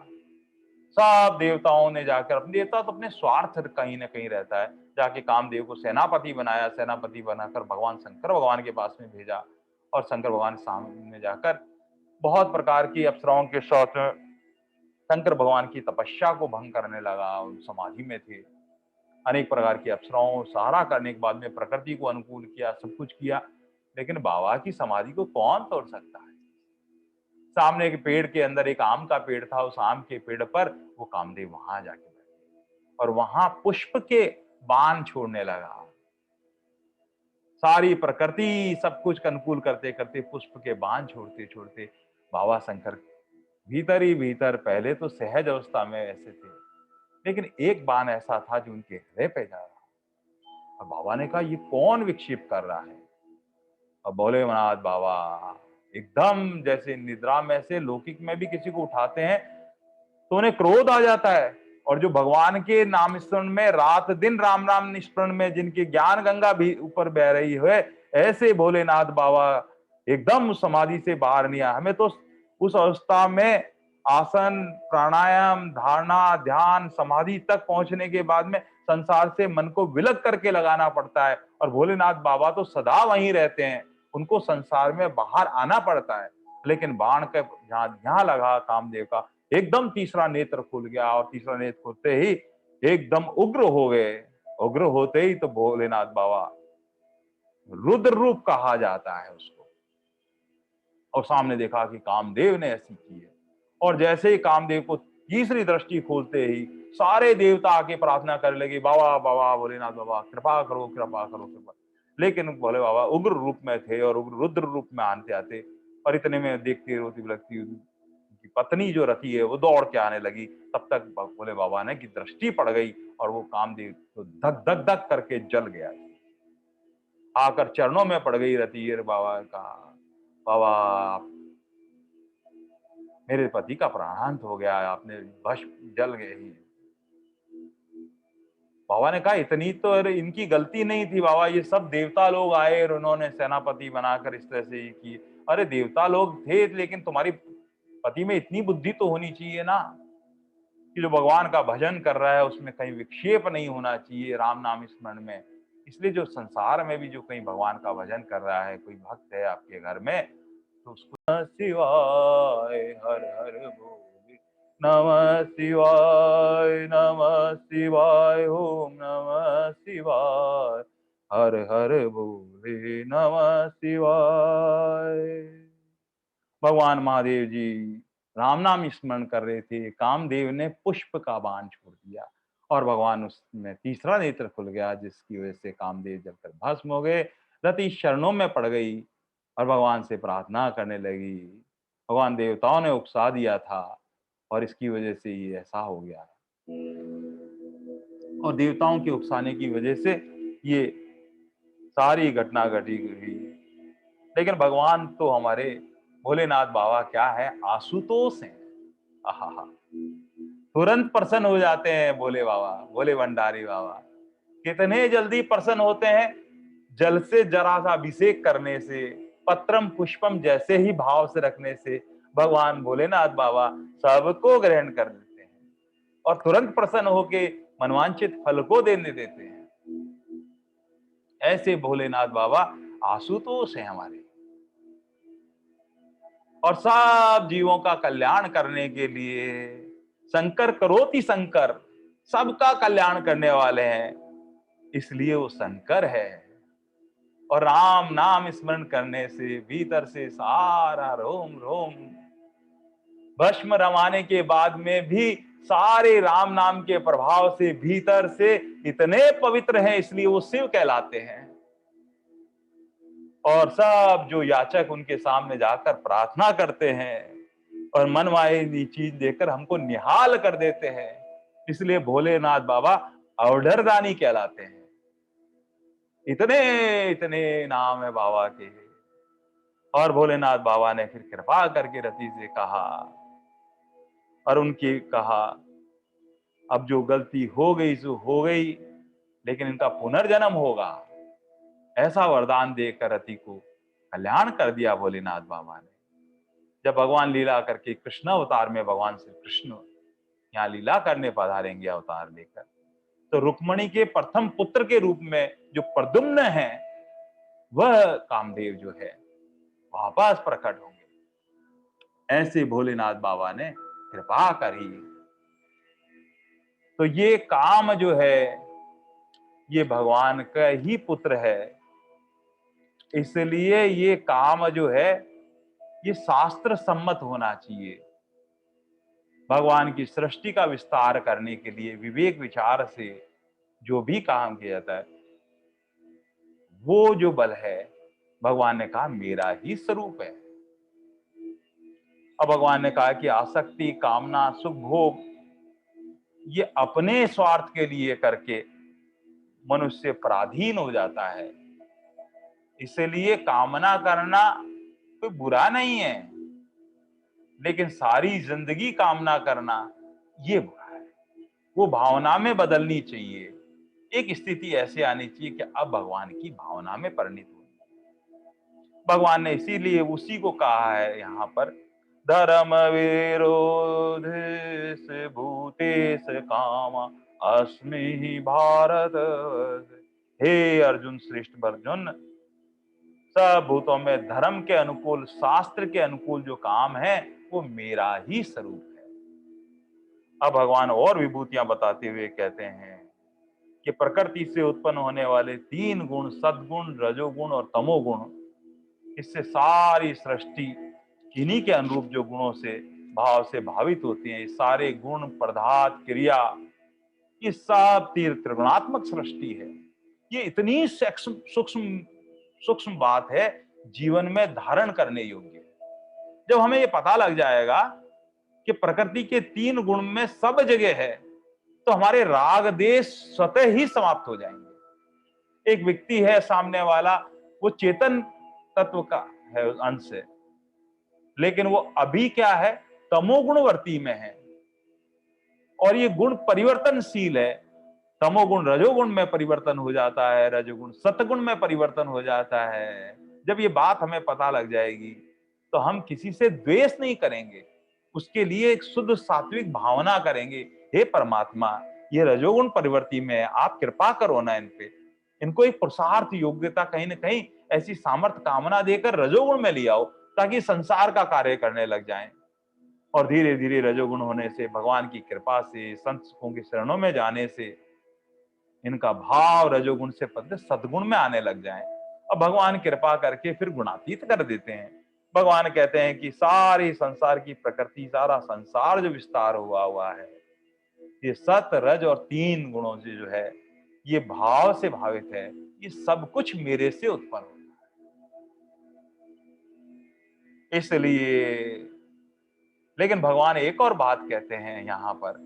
सब देवताओं ने जाकर, अपने देवता तो अपने स्वार्थ कहीं ना कहीं रहता है, जाके कामदेव को सेनापति बनाया। सेनापति बनाकर भगवान शंकर भगवान के पास में भेजा, और शंकर भगवान सामने जाकर बहुत प्रकार की अप्सराओं के साथ शंकर भगवान की तपस्या को भंग करने लगा। उन समाधि में थे, अनेक प्रकार की अप्सराओं सहारा करने के बाद में प्रकृति को अनुकूल किया, सब कुछ किया, लेकिन बाबा की समाधि को कौन तोड़ सकता है। सामने एक पेड़ के अंदर एक आम का पेड़ था, उस आम के पेड़ पर वो कामदेव वहां जाके बैठे और वहां पुष्प के बाण छोड़ने लगा। सारी प्रकृति सब कुछ अनुकूल करते करते पुष्प के बाण छोड़ते छोड़ते बाबा शंकर भीतर ही भीतर, पहले तो सहज अवस्था में ऐसे थे, लेकिन एक बाण ऐसा था जो उनके हृदय पे जा रहा। और बाबा ने कहा, ये कौन विक्षेप कर रहा है। और बोले, मनाथ बाबा एकदम जैसे निद्रा में से लौकिक में भी किसी को उठाते हैं तो उन्हें क्रोध आ जाता है, और जो भगवान के नाम स्मरण में रात दिन राम नाम स्मरण में जिनकी ज्ञान गंगा भी ऊपर बह रही है, ऐसे भोलेनाथ बाबा एकदम समाधि से बाहर नहीं आया। हमें तो उस अवस्था में आसन प्राणायाम धारणा ध्यान समाधि तक पहुंचने के बाद में संसार से मन को विलग करके लगाना पड़ता है, और भोलेनाथ बाबा तो सदा वहीं रहते हैं, उनको संसार में बाहर आना पड़ता है। लेकिन बाण के जहां लगा कामदेव का, एकदम तीसरा नेत्र खुल गया, और तीसरा नेत्र खुलते ही एकदम उग्र हो गए। उग्र होते ही तो भोलेनाथ बाबा, रुद्र रूप कहा जाता है उसको, और सामने देखा कि कामदेव ने ऐसी की है। और जैसे ही कामदेव को तीसरी दृष्टि खोलते ही सारे देवता आके प्रार्थना करने लगे, बाबा बाबा भोलेनाथ बाबा कृपा करो कृपा करो कृपा। लेकिन भोले बाबा उग्र रूप में थे, और उग्र रुद्र रूप में आते आते, और इतने में देखती रोती बिलखती उनकी पत्नी जो रथी है वो दौड़ के आने लगी। तब तक भोले बाबा ने की दृष्टि पड़ गई, और वो कामदेव तो धक धक धक करके जल गया, आकर चरणों में पड़ गई रती बाबा का, बाबा मेरे पति का प्राणांत हो गया, आपने भस्म जल गए ही। बाबा ने कहा, इतनी तो इनकी गलती नहीं थी बाबा, ये सब देवता लोग आए और उन्होंने सेनापति बनाकर इस तरह से की। अरे देवता लोग थे, लेकिन तुम्हारी पति में इतनी बुद्धि तो होनी चाहिए ना, कि जो भगवान का भजन कर रहा है उसमें कहीं विक्षेप नहीं होना चाहिए राम नाम स्मरण में। इसलिए जो संसार में भी जो कहीं भगवान का भजन कर रहा है, कोई भक्त है आपके घर में, तो उसको नमः शिवाय हर हर बोले, नमः शिवाय ओम नमः शिवाय हर हर बोले नमः शिवाय। भगवान महादेव जी राम नाम स्मरण कर रहे थे, कामदेव ने पुष्प का बाण छोड़ दिया और भगवान उसमें तीसरा नेत्र खुल गया, जिसकी वजह से कामदेव जलकर भस्म हो गए। रति शरणों में पड़ गई और भगवान से प्रार्थना करने लगी। भगवान देवताओं ने उकसा दिया था और इसकी वजह से ये ऐसा हो गया, और देवताओं के उकसाने की वजह से ये सारी घटना घटी हुई। लेकिन भगवान तो हमारे भोलेनाथ बाबा क्या है, आशुतोष हैं। आहा, तुरंत प्रसन्न हो जाते हैं भोले बाबा, भोले भंडारी बाबा कितने जल्दी प्रसन्न होते हैं। जल से जरा सा अभिषेक करने से, पत्रम पुष्पम जैसे ही भाव से रखने से भगवान भोलेनाथ बाबा सबको ग्रहण कर लेते हैं और तुरंत प्रसन्न होके मनवांचित फल को देने देते हैं। ऐसे भोलेनाथ बाबा आशुतोष हैं हमारे, और सब जीवों का कल्याण करने के लिए शंकर करोति शंकर, सबका कल्याण करने वाले हैं, इसलिए वो शंकर है। और राम नाम स्मरण करने से भीतर से सारा रोम रोम, भस्म रमाने के बाद में भी सारे राम नाम के प्रभाव से भीतर से इतने पवित्र हैं, इसलिए वो शिव कहलाते हैं। और सब जो याचक उनके सामने जाकर प्रार्थना करते हैं और मनवाई चीज देकर हमको निहाल कर देते हैं, इसलिए भोलेनाथ बाबा अवधरदानी कहलाते हैं। इतने इतने नाम है बाबा के। और भोलेनाथ बाबा ने फिर कृपा करके रति से कहा और उनकी कहा, अब जो गलती हो गई सो हो गई, लेकिन इनका पुनर्जन्म होगा, ऐसा वरदान देकर रति को कल्याण कर दिया भोलेनाथ बाबा ने। जब भगवान लीला करके कृष्ण अवतार में भगवान श्री कृष्ण यहाँ लीला करने पधारेंगे अवतार लेकर, तो रुक्मणी के प्रथम पुत्र के रूप में जो प्रद्युम्न है, वह कामदेव जो है वापस प्रकट होंगे। ऐसे भोलेनाथ बाबा ने कृपा करी। तो ये काम जो है ये भगवान का ही पुत्र है, इसलिए ये काम जो है ये शास्त्र सम्मत होना चाहिए। भगवान की सृष्टि का विस्तार करने के लिए विवेक विचार से जो भी काम किया जाता है, वो जो बल है भगवान ने कहा मेरा ही स्वरूप है। अब भगवान ने कहा कि आसक्ति, कामना, सुख भोग ये अपने स्वार्थ के लिए करके मनुष्य पराधीन हो जाता है, इसलिए कामना करना कोई बुरा नहीं है, लेकिन सारी जिंदगी कामना करना ये बुरा है। वो भावना में बदलनी चाहिए। एक स्थिति ऐसे आनी चाहिए कि अब भगवान की भावना में परिणित हो। भगवान ने इसीलिए उसी को कहा है यहाँ पर, धर्म विरोध भूतेश काम अस्मि भारत। हे अर्जुन, श्रेष्ठ अर्जुन, सब भूतों में धर्म के अनुकूल, शास्त्र के अनुकूल जो काम है वो मेरा ही स्वरूप है। अब भगवान और विभूतियां बताते हुए कहते हैं कि प्रकृति से उत्पन्न होने वाले तीन गुण, सद्गुण, रजोगुण और तमोगुण, इससे सारी सृष्टि इन्हीं के अनुरूप जो गुणों से भाव से भावित होती हैं, सारे गुण, पदार्थ, क्रिया, ये सब त्रिगुणात्मक सृष्टि है। ये इतनी सूक्ष्म सूक्ष्म बात है, जीवन में धारण करने योग्य। जब हमें ये पता लग जाएगा कि प्रकृति के तीन गुण में सब जगह है, तो हमारे राग देश स्वतः ही समाप्त हो जाएंगे। एक व्यक्ति है सामने वाला, वो चेतन तत्व का है अंश है, लेकिन वो अभी क्या है, तमोगुणवर्ती में है, और ये गुण परिवर्तनशील है। तमोगुण रजोगुण में परिवर्तन हो जाता है, रजोगुण सतगुण में परिवर्तन हो जाता है। जब ये बात हमें पता लग जाएगी तो हम किसी से द्वेष नहीं करेंगे, उसके लिए एक शुद्ध सात्विक भावना करेंगे। हे परमात्मा, ये रजोगुण परिवर्ती में है, आप कृपा करो ना इन पे, इनको एक पुरुषार्थ योग्यता कहीं ना कहीं ऐसी सामर्थ्य कामना देकर रजोगुण में ले आओ, ताकि संसार का कार्य करने लग जाएं। और धीरे धीरे रजोगुण होने से, भगवान की कृपा से, संत सुखों की शरणों में जाने से इनका भाव रजोगुण से पद सद्गुण में आने लग जाए और भगवान कृपा करके फिर गुणातीत कर देते हैं। भगवान कहते हैं कि सारी संसार की प्रकृति, सारा संसार जो विस्तार हुआ है, ये सत, रज और 3 गुणों से जो है, ये भाव से भावित है। ये सब कुछ मेरे से उत्पन्न होता है। इसलिए लेकिन भगवान एक और बात कहते हैं यहाँ पर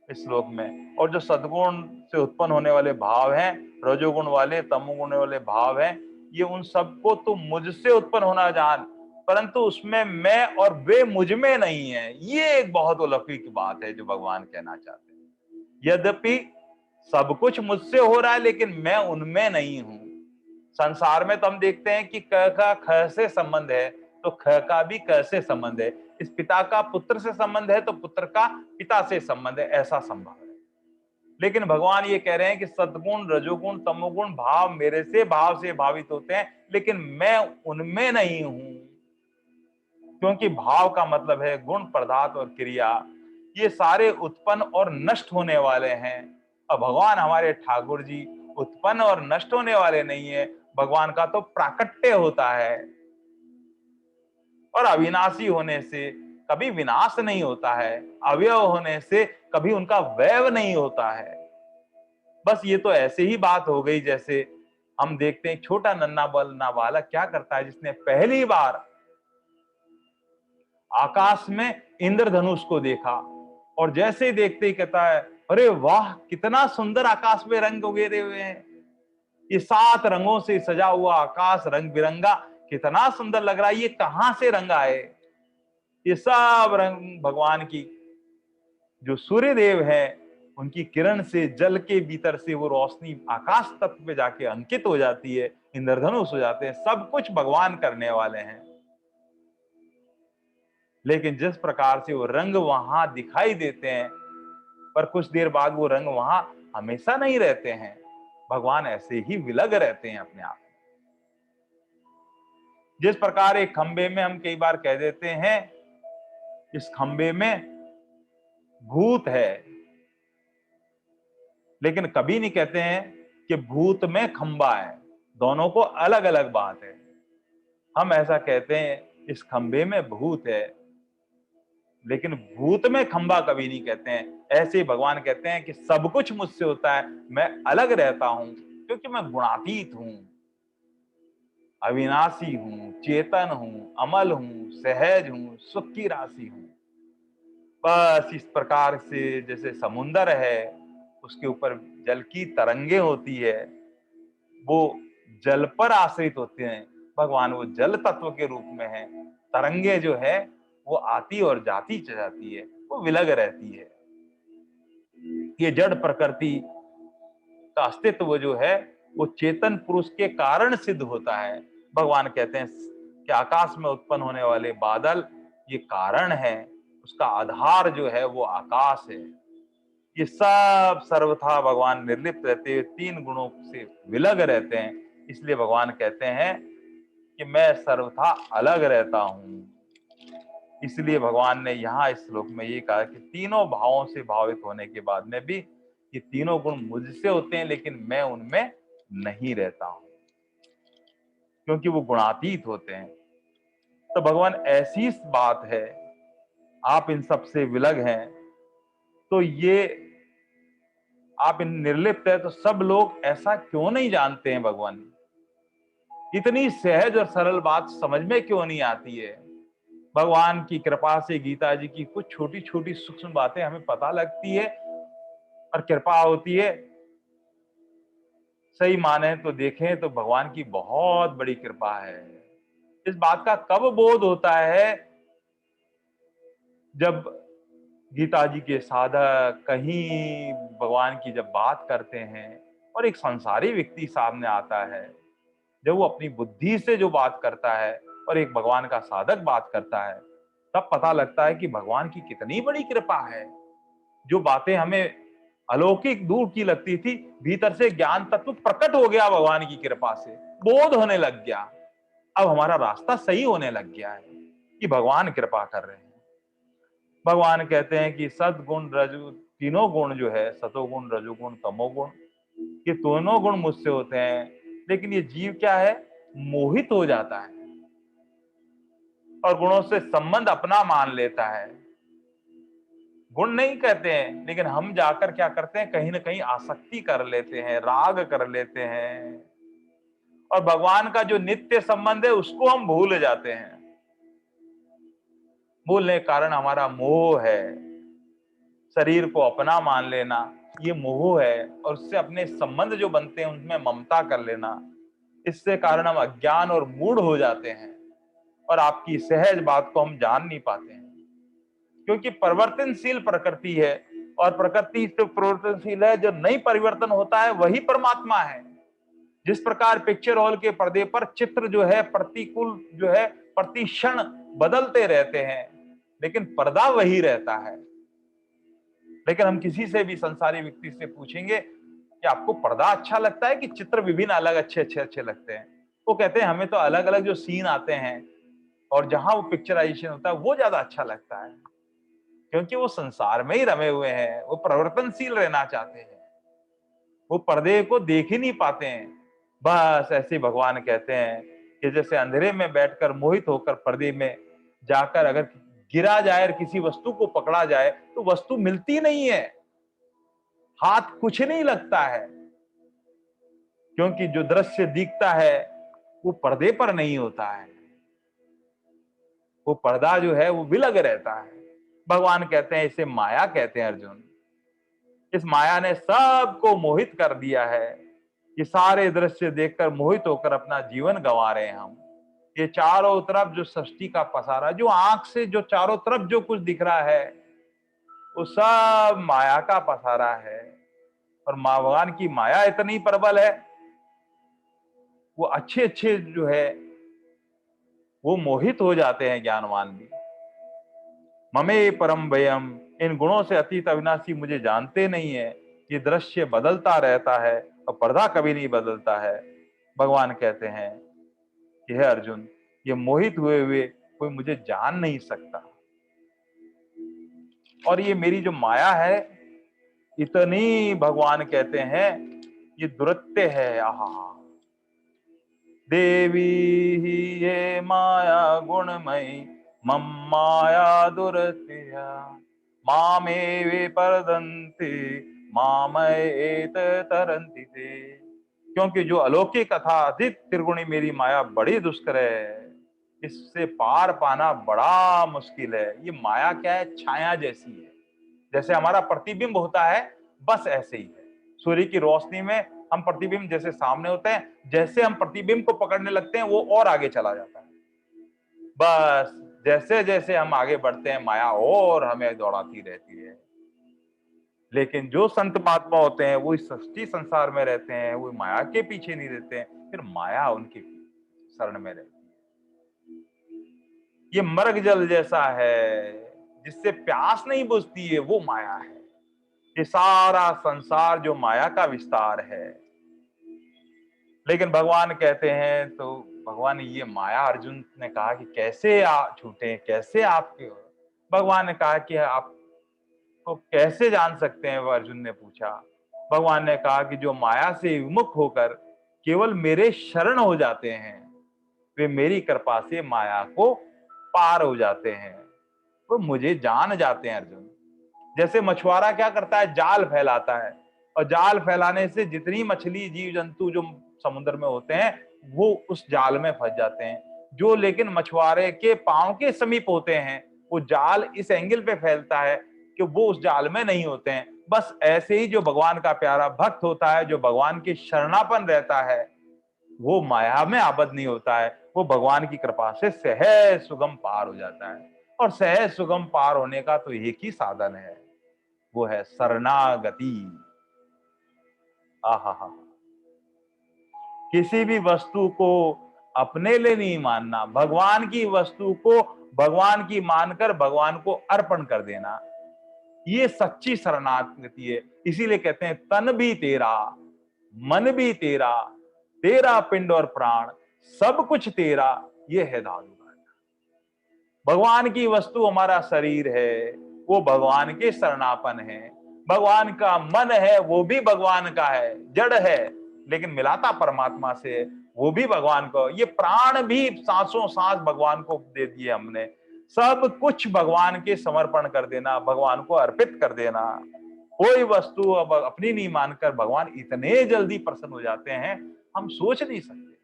इस श्लोक में, और जो सद्गुण से उत्पन्न होने वाले भाव हैं, रजोगुण वाले, तमोगुण वाले भाव हैं, ये उन सबको तो मुझसे उत्पन्न होना जान, परंतु उसमें मैं और वे मुझ में नहीं है। ये एक बहुत अलौकिक बात है जो भगवान कहना चाहते हैं। यद्यपि सब कुछ मुझसे हो रहा है, लेकिन मैं उनमें नहीं हूं। संसार में तो हम देखते हैं कि क का ख से संबंध है, तो ख का भी क से संबंध है। इस पिता का पुत्र से संबंध है, तो पुत्र का पिता से संबंध है, ऐसा संभव है। लेकिन भगवान ये कह रहे हैं कि सद्गुण, रजोगुण, तमोगुण भाव मेरे से भाव से भावित होते हैं, लेकिन मैं उनमें नहीं हूं। क्योंकि भाव का मतलब है गुण, पदार्थ और क्रिया, ये सारे उत्पन्न और नष्ट होने वाले हैं। और भगवान हमारे ठाकुर जी उत्पन्न और नष्ट होने वाले नहीं है। भगवान का तो प्राकट्य होता है और अविनाशी होने से कभी विनाश नहीं होता है, अवयव होने से कभी उनका वैव नहीं होता है। बस ये तो ऐसे ही बात हो गई, जैसे हम देखते हैं छोटा नन्हा बलना बालक क्या करता है, जिसने पहली बार आकाश में इंद्रधनुष को देखा और जैसे ही देखते ही कहता है, अरे वाह, कितना सुंदर आकाश में रंग उगेरे हुए हैं। ये 7 रंगों से सजा हुआ आकाश रंग बिरंगा कितना सुंदर लग रहा है। ये कहां से रंग आए? ये सब रंग भगवान की जो सूर्य देव है उनकी किरण से, जल के भीतर से वो रोशनी आकाश तत्व पे जाके अंकित हो जाती है, इंद्रधनुष हो जाते हैं। सब कुछ भगवान करने वाले हैं। लेकिन जिस प्रकार से वो रंग वहां दिखाई देते हैं, पर कुछ देर बाद वो रंग वहां हमेशा नहीं रहते हैं। भगवान ऐसे ही विलग रहते हैं अपने आप। जिस प्रकार एक खंबे में हम कई बार कह देते हैं, इस खंबे में भूत है, लेकिन कभी नहीं कहते हैं कि भूत में खंबा है। दोनों को अलग अलग बात है। हम ऐसा कहते हैं इस खंबे में भूत है, लेकिन भूत में खंबा कभी नहीं कहते हैं। ऐसे ही भगवान कहते हैं कि सब कुछ मुझसे होता है, मैं अलग रहता हूं, क्योंकि मैं गुणातीत हूं, अविनाशी हूं, चेतन हूं, अमल हूं, सहज हूं, सुख की राशि हूं। बस इस प्रकार से जैसे समुंदर है, उसके ऊपर जल की तरंगे होती है, वो जल पर आश्रित होते हैं। भगवान वो जल तत्व के रूप में है। तरंगे जो है वो आती और जाती जाती है, वो विलग रहती है। ये जड़ प्रकृति का अस्तित्व जो है वो चेतन पुरुष के कारण सिद्ध होता है। भगवान कहते हैं कि आकाश में उत्पन्न होने वाले बादल ये कारण है, उसका आधार जो है वो आकाश है। ये सब सर्वथा भगवान निर्लिप्त रहते हुए 3 गुणों से विलग रहते हैं। इसलिए भगवान कहते हैं कि मैं सर्वथा अलग रहता हूं। इसलिए भगवान ने यहाँ इस श्लोक में ये कहा कि तीनों भावों से भावित होने के बाद में भी ये तीनों गुण मुझसे होते हैं, लेकिन मैं उनमें नहीं रहता हूं, क्योंकि वो गुणातीत होते हैं। तो भगवान ऐसी बात है, आप इन सब से विलग हैं, तो ये आप इन निर्लिप्त है, तो सब लोग ऐसा क्यों नहीं जानते हैं? भगवान इतनी सहज और सरल बात समझ में क्यों नहीं आती है? भगवान की कृपा से गीता जी की कुछ छोटी छोटी सूक्ष्म बातें हमें पता लगती है और कृपा होती है। सही माने तो देखें तो भगवान की बहुत बड़ी कृपा है। इस बात का कब बोध होता है? जब गीता जी के साधक कहीं भगवान की जब बात करते हैं और एक संसारी व्यक्ति सामने आता है, जब वो अपनी बुद्धि से जो बात करता है और एक भगवान का साधक बात करता है, तब पता लगता है कि भगवान की कितनी बड़ी कृपा है। जो बातें हमें अलौकिक दूर की लगती थी, भीतर से ज्ञान तत्व प्रकट हो गया भगवान की कृपा से, बोध होने लग गया। अब हमारा रास्ता सही होने लग गया है। कि भगवान कृपा कर रहे हैं। भगवान कहते हैं कि सद्गुण रजु तीनों गुण जो है, सतोगुण रजोगुण तमोगुण, ये दोनों गुण मुझसे होते हैं, लेकिन ये जीव क्या है, मोहित हो जाता है और गुणों से संबंध अपना मान लेता है। गुण नहीं कहते हैं, लेकिन हम जाकर क्या करते हैं, कहीं ना कहीं आसक्ति कर लेते हैं, राग कर लेते हैं, और भगवान का जो नित्य संबंध है उसको हम भूल जाते हैं। भूलने के कारण हमारा मोह है, शरीर को अपना मान लेना, ये मोह है, और उससे अपने संबंध जो बनते हैं उनमें ममता कर लेना। इससे कारण हम अज्ञान और मूढ़ हो जाते हैं और आपकी सहज बात को हम जान नहीं पाते हैं, क्योंकि परिवर्तनशील प्रकृति है, और प्रकृति तो परिवर्तनशील है, जो नहीं परिवर्तन होता है वही परमात्मा है। जिस प्रकार पिक्चर हॉल के पर्दे पर चित्र जो है प्रतिकूल जो है प्रति क्षण बदलते रहते हैं, लेकिन पर्दा वही रहता है। लेकिन हम किसी से भी संसारी व्यक्ति से पूछेंगे कि आपको पर्दा अच्छा लगता है कि चित्र विभिन्न अलग अच्छे लगते हैं, वो कहते हैं हमें तो अलग अलग जो सीन आते हैं और जहां वो पिक्चराइजेशन होता है वो ज्यादा अच्छा लगता है, क्योंकि वो संसार में ही रमे हुए हैं, वो परिवर्तनशील रहना चाहते हैं, वो पर्दे को देख ही नहीं पाते हैं। बस ऐसे भगवान कहते हैं कि जैसे अंधेरे में बैठकर मोहित होकर पर्दे में जाकर अगर गिरा जाए और किसी वस्तु को पकड़ा जाए तो वस्तु मिलती नहीं है, हाथ कुछ नहीं लगता है, क्योंकि जो दृश्य दिखता है वो पर्दे पर नहीं होता है, वो पर्दा जो है वो विलग रहता है। भगवान कहते हैं इसे माया कहते हैं अर्जुन। इस माया ने सबको मोहित कर दिया है। ये सारे दृश्य देखकर मोहित होकर अपना जीवन गंवा रहे हैं हम। ये चारों तरफ जो सृष्टि का पसारा, जो आंख से जो चारों तरफ जो कुछ दिख रहा है वो सब माया का पसारा है, और मां भगवान की माया इतनी प्रबल है, वो अच्छे अच्छे जो है वो मोहित हो जाते हैं ज्ञानवान भी। ममे परम भयम, इन गुणों से अतीत अविनाशी मुझे जानते नहीं है। ये दृश्य बदलता रहता है और पर्दा कभी नहीं बदलता है। भगवान कहते हैं कि हे अर्जुन, ये मोहित हुए हुए कोई मुझे जान नहीं सकता, और ये मेरी जो माया है इतनी, भगवान कहते हैं ये दुरत्य है। आहा, देवी ही ये माया गुणमयी मम माया दुरत्या मामे वे परदंती मामयेत तरंती ते। क्योंकि जो अलौकिक कथा अधिक त्रिगुणी मेरी माया बड़ी दुष्कर है, इससे पार पाना बड़ा मुश्किल है। ये माया क्या है, छाया जैसी है, जैसे हमारा प्रतिबिंब होता है बस ऐसे ही है। सूर्य की रोशनी में हम प्रतिबिंब जैसे सामने होते हैं, जैसे हम प्रतिबिंब को पकड़ने लगते हैं वो और आगे चला जाता है। बस जैसे जैसे हम आगे बढ़ते हैं माया और हमें दौड़ाती रहती है। लेकिन जो संत महात्मा होते हैं वो इस सृष्टि संसार में रहते हैं, वो माया के पीछे नहीं रहते हैं, फिर माया उनके शरण में रहती है। ये मर्ग जल जैसा है, जिससे प्यास नहीं बुझती है, वो माया है। ये सारा संसार जो माया का विस्तार है। लेकिन भगवान कहते हैं, तो भगवान ये माया, अर्जुन ने कहा कि कैसे आप छूटे, कैसे आपके, भगवान ने कहा कि आप तो कैसे जान सकते हैं, वो अर्जुन ने पूछा। भगवान ने कहा कि जो माया से विमुख होकर केवल मेरे शरण हो जाते हैं वे मेरी कृपा से माया को पार हो जाते हैं, वो मुझे जान जाते हैं अर्जुन। जैसे मछुआरा क्या करता है, जाल फैलाता है, और जाल फैलाने से जितनी मछली जीव जंतु जो समुद्र में होते हैं वो उस जाल में फंस जाते हैं। जो लेकिन मछुआरे के पांव के समीप होते हैं, वो जाल इस एंगल पे फैलता है कि वो उस जाल में नहीं होते हैं। बस ऐसे ही जो भगवान का प्यारा भक्त होता है, जो भगवान की शरणापन रहता है, वो माया में आबद्ध नहीं होता है, वो भगवान की कृपा से सहज सुगम पार हो जाता है। और सहज सुगम पार होने का तो एक ही साधन है, वो है शरणागति। आहा, किसी भी वस्तु को अपने लिए नहीं मानना, भगवान की वस्तु को भगवान की मानकर भगवान को अर्पण कर देना, ये सच्ची शरणागति है। इसीलिए कहते हैं तन भी तेरा, मन भी तेरा, तेरा पिंड और प्राण सब कुछ तेरा, ये है दादू। भगवान की वस्तु हमारा शरीर है, वो भगवान के शरणापन है। भगवान का मन है, वो भी भगवान का है, जड़ है लेकिन मिलाता परमात्मा से, वो भी भगवान को। ये प्राण भी सांसों सांस भगवान को दे दिए हमने। सब कुछ भगवान के समर्पण कर देना, भगवान को अर्पित कर देना। कोई वस्तु अब अपनी नहीं मानकर भगवान इतने जल्दी प्रसन्न हो जाते हैं, हम सोच नहीं सकते।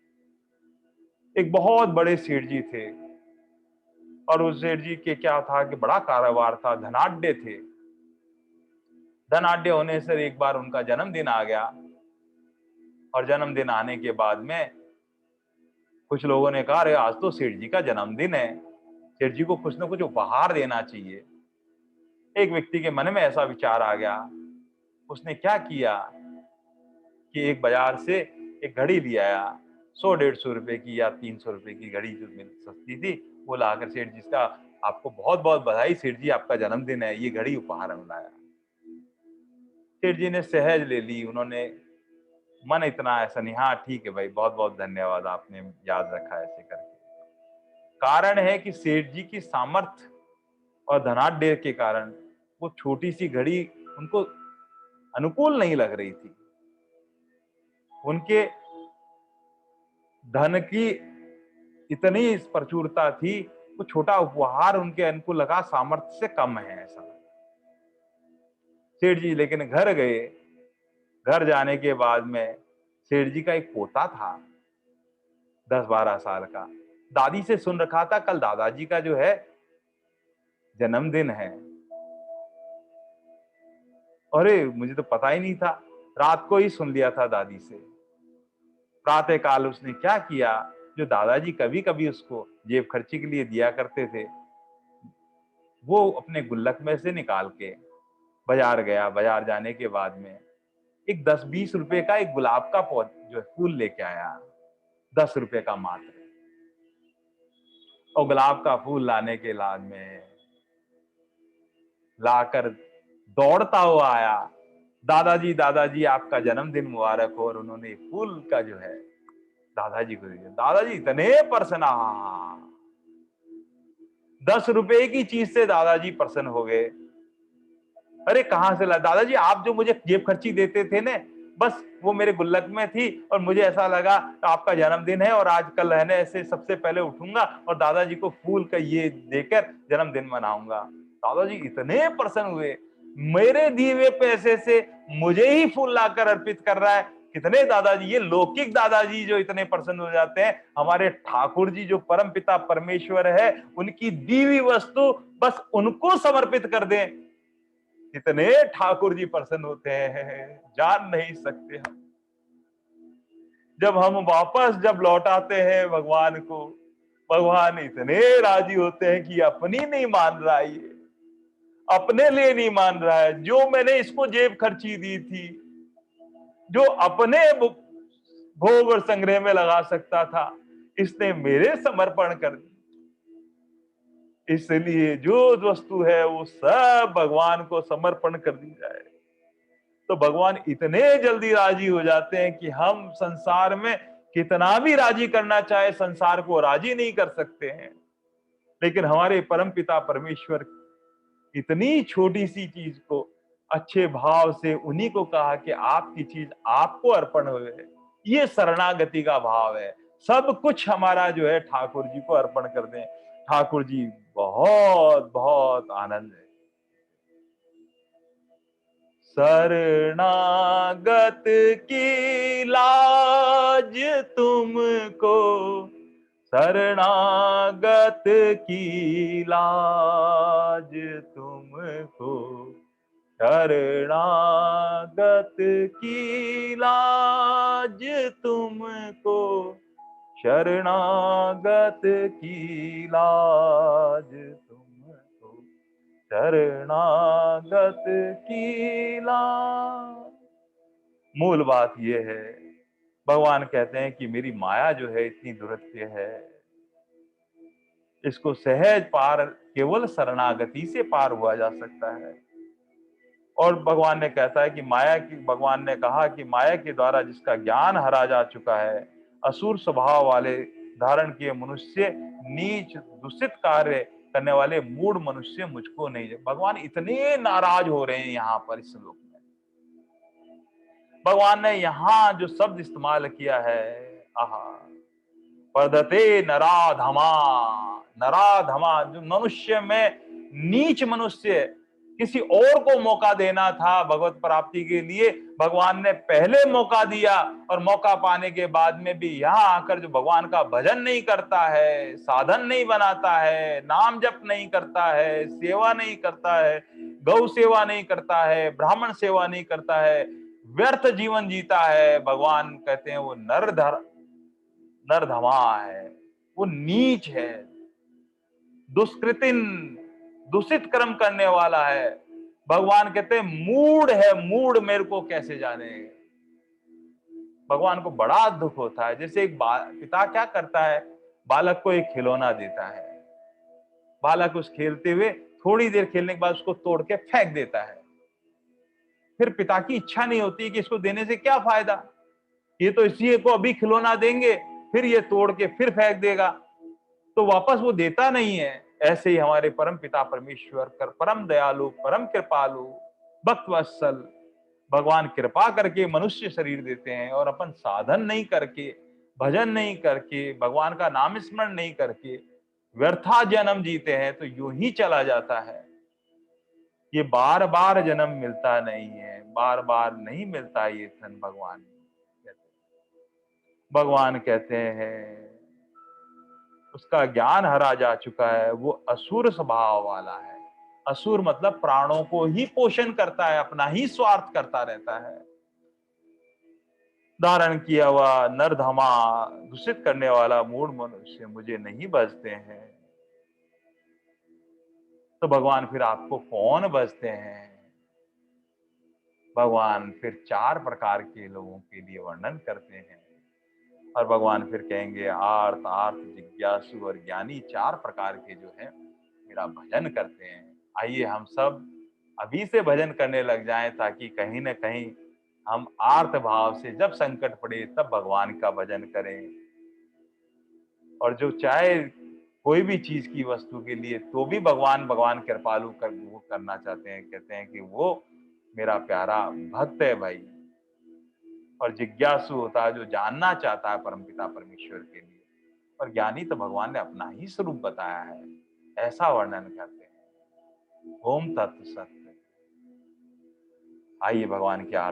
एक बहुत बड़े सेठ जी थे, और उस सेठ जी के क्या था कि बड़ा कारोबार था, धनाढ्य थे। धनाढ्य होने से एक बार उनका जन्मदिन आ गया, और जन्मदिन आने के बाद में कुछ लोगों ने कहा, अरे आज तो सेठ जी का जन्मदिन है, सेठ जी को कुछ ना कुछ उपहार देना चाहिए। एक व्यक्ति के मन में ऐसा विचार आ गया, उसने क्या किया कि एक बाजार से एक घड़ी ले आया, 100-150 रुपए की या 300 रुपए की घड़ी जो सस्ती थी, वो लाकर सेठ जी का, आपको बहुत बहुत बधाई सेठ जी, आपका जन्मदिन है, ये घड़ी उपहार में लाया। सेठ जी ने सहज ले ली, उन्होंने मन इतना ऐसा नहीं, हाँ ठीक है भाई, बहुत बहुत धन्यवाद, आपने याद रखा ऐसे करके। कारण है कि सेठ जी की सामर्थ्य और धनाढ्य के कारण वो छोटी सी घड़ी उनको अनुकूल नहीं लग रही थी। उनके धन की इतनी प्रचुरता थी, वो छोटा उपहार उनके अनुकूल लगा, सामर्थ्य से कम है ऐसा। सेठ जी लेकिन घर गए। घर जाने के बाद में सेठ जी का एक पोता था, 10-12 साल का। दादी से सुन रखा था कल दादाजी का जो है जन्मदिन है। अरे मुझे तो पता ही नहीं था, रात को ही सुन लिया था दादी से। प्रातः काल उसने क्या किया, जो दादाजी कभी कभी उसको जेब खर्ची के लिए दिया करते थे, वो अपने गुल्लक में से निकाल के बाजार गया। बाजार जाने के बाद में एक 10-20 रुपए का एक गुलाब का जो फूल लेके आया, 10 रुपए का मात्र। और गुलाब का फूल लाने के बाद में लाकर दौड़ता हुआ आया, दादाजी दादाजी आपका जन्मदिन मुबारक हो। और उन्होंने फूल का जो है दादाजी को दिया। दादाजी इतने प्रसन्न, 10 रुपए की चीज से दादाजी प्रसन्न हो गए। अरे कहां से ला दादाजी, आप जो मुझे जेब खर्ची देते थे ना, बस वो मेरे गुल्लक में थी, और मुझे ऐसा लगा आपका जन्मदिन है और आज कल रहने ऐसे सबसे पहले उठूंगा और दादाजी को फूल का ये देकर जन्मदिन मनाऊंगा। दादाजी इतने प्रसन्न हुए, मेरे दिए हुए पैसे से मुझे ही फूल लाकर अर्पित कर रहा है। कितने दादाजी, ये लौकिक दादाजी जो इतने प्रसन्न हो जाते हैं, हमारे ठाकुर जी जो परम पिता परमेश्वर है, उनकी दी हुई वस्तु बस उनको समर्पित कर दें, कितने ठाकुर जी प्रसन्न होते हैं, जान नहीं सकते हम। जब हम वापस जब लौटाते हैं भगवान को, भगवान इतने राजी होते हैं कि अपनी नहीं मान रहा, ये अपने लिए नहीं मान रहा है, जो मैंने इसको जेब खर्ची दी थी, जो अपने भोग और संग्रह में लगा सकता था, इसने मेरे समर्पण कर दी। इसलिए जो वस्तु है वो सब भगवान को समर्पण कर दी जाए, तो भगवान इतने जल्दी राजी हो जाते हैं कि हम संसार में कितना भी राजी करना चाहे, संसार को राजी नहीं कर सकते हैं। लेकिन हमारे परम पिता परमेश्वर इतनी छोटी सी चीज को अच्छे भाव से उन्हीं को कहा कि आपकी चीज आपको अर्पण हो। ये शरणागति का भाव है। सब कुछ हमारा जो है ठाकुर जी को अर्पण कर दें। ठाकुर जी बहुत बहुत आनंद है। शरणागत की लाज तुमको, शरणागत की लाज तुमको, शरणागत की लाज तुमको, शरणागत की लाज तुमको, शरणागत की लाज। मूल बात यह है, भगवान कहते हैं कि मेरी माया जो है इतनी दुरत्य है, इसको सहज पार केवल शरणागति से पार हुआ जा सकता है। और भगवान ने कहता है कि भगवान ने कहा कि माया के द्वारा जिसका ज्ञान हरा जा चुका है, असुर स्वभाव वाले धारण किए मनुष्य नीच दूषित कार्य करने वाले मूढ़ मनुष्य मुझको नहीं। भगवान इतने नाराज हो रहे हैं यहाँ पर इस श्लोक में। भगवान ने यहाँ जो शब्द इस्तेमाल किया है, आहा, वर्धते नराधमा। नराधमा जो मनुष्य में नीच मनुष्य, किसी और को मौका देना था भगवत प्राप्ति के लिए, भगवान ने पहले मौका दिया, और मौका पाने के बाद में भी यहाँ आकर जो भगवान का भजन नहीं करता है, साधन नहीं बनाता है, नाम जप नहीं करता है, सेवा नहीं करता है, गौ सेवा नहीं करता है, ब्राह्मण सेवा नहीं करता है, व्यर्थ जीवन जीता है, भगवान कहते हैं वो नरधमा है, वो नीच है, दुष्कृतिन, दूषित कर्म करने वाला है। भगवान कहते हैं मूढ़ है, मूढ़ मेरे को कैसे जाने। भगवान को बड़ा दुख होता है। जैसे एक पिता क्या करता है, बालक को एक खिलौना देता है, बालक उस खेलते हुए थोड़ी देर खेलने के बाद उसको तोड़ के फेंक देता है। फिर पिता की इच्छा नहीं होती कि इसको देने से क्या फायदा, ये तो इसी को अभी खिलौना देंगे, फिर ये तोड़ के फिर फेंक देगा, तो वापस वो देता नहीं है। ऐसे ही हमारे परम पिता परमेश्वर कर परम दयालु, परम कृपालु, भक्त वत्सल भगवान कृपा करके मनुष्य शरीर देते हैं, और अपन साधन नहीं करके, भजन नहीं करके, भगवान का नाम स्मरण नहीं करके व्यर्था जन्म जीते हैं, तो यूं ही चला जाता है। ये बार बार जन्म मिलता नहीं है, बार बार नहीं मिलता ये धन। भगवान कहते हैं उसका ज्ञान हरा जा चुका है, वो असुर स्वभाव वाला है। असुर मतलब प्राणों को ही पोषण करता है, अपना ही स्वार्थ करता रहता है। धारण किया हुआ नरधमा, दूषित करने वाला मूढ़ मनुष्य मुझे नहीं बजते हैं। तो भगवान फिर आपको कौन बजते हैं? भगवान फिर 4 प्रकार के लोगों के लिए वर्णन करते हैं, और भगवान फिर कहेंगे आर्त, आर्त, जिज्ञासु और ज्ञानी 4 प्रकार के जो है मेरा भजन करते हैं। आइए हम सब अभी से भजन करने लग जाएं, ताकि कहीं ना कहीं हम आर्त भाव से जब संकट पड़े तब भगवान का भजन करें। और जो चाहे कोई भी चीज की वस्तु के लिए, तो भी भगवान भगवान कृपालु कर वो करना चाहते हैं, कहते हैं कि वो मेरा प्यारा भक्त है भाई। और जिज्ञासु होता है जो जानना चाहता है परमपिता परमेश्वर के लिए, और ज्ञानी तो भगवान ने अपना ही स्वरूप बताया है। ऐसा वर्णन करते हैं। ओम तत्सत। आइए भगवान की आरती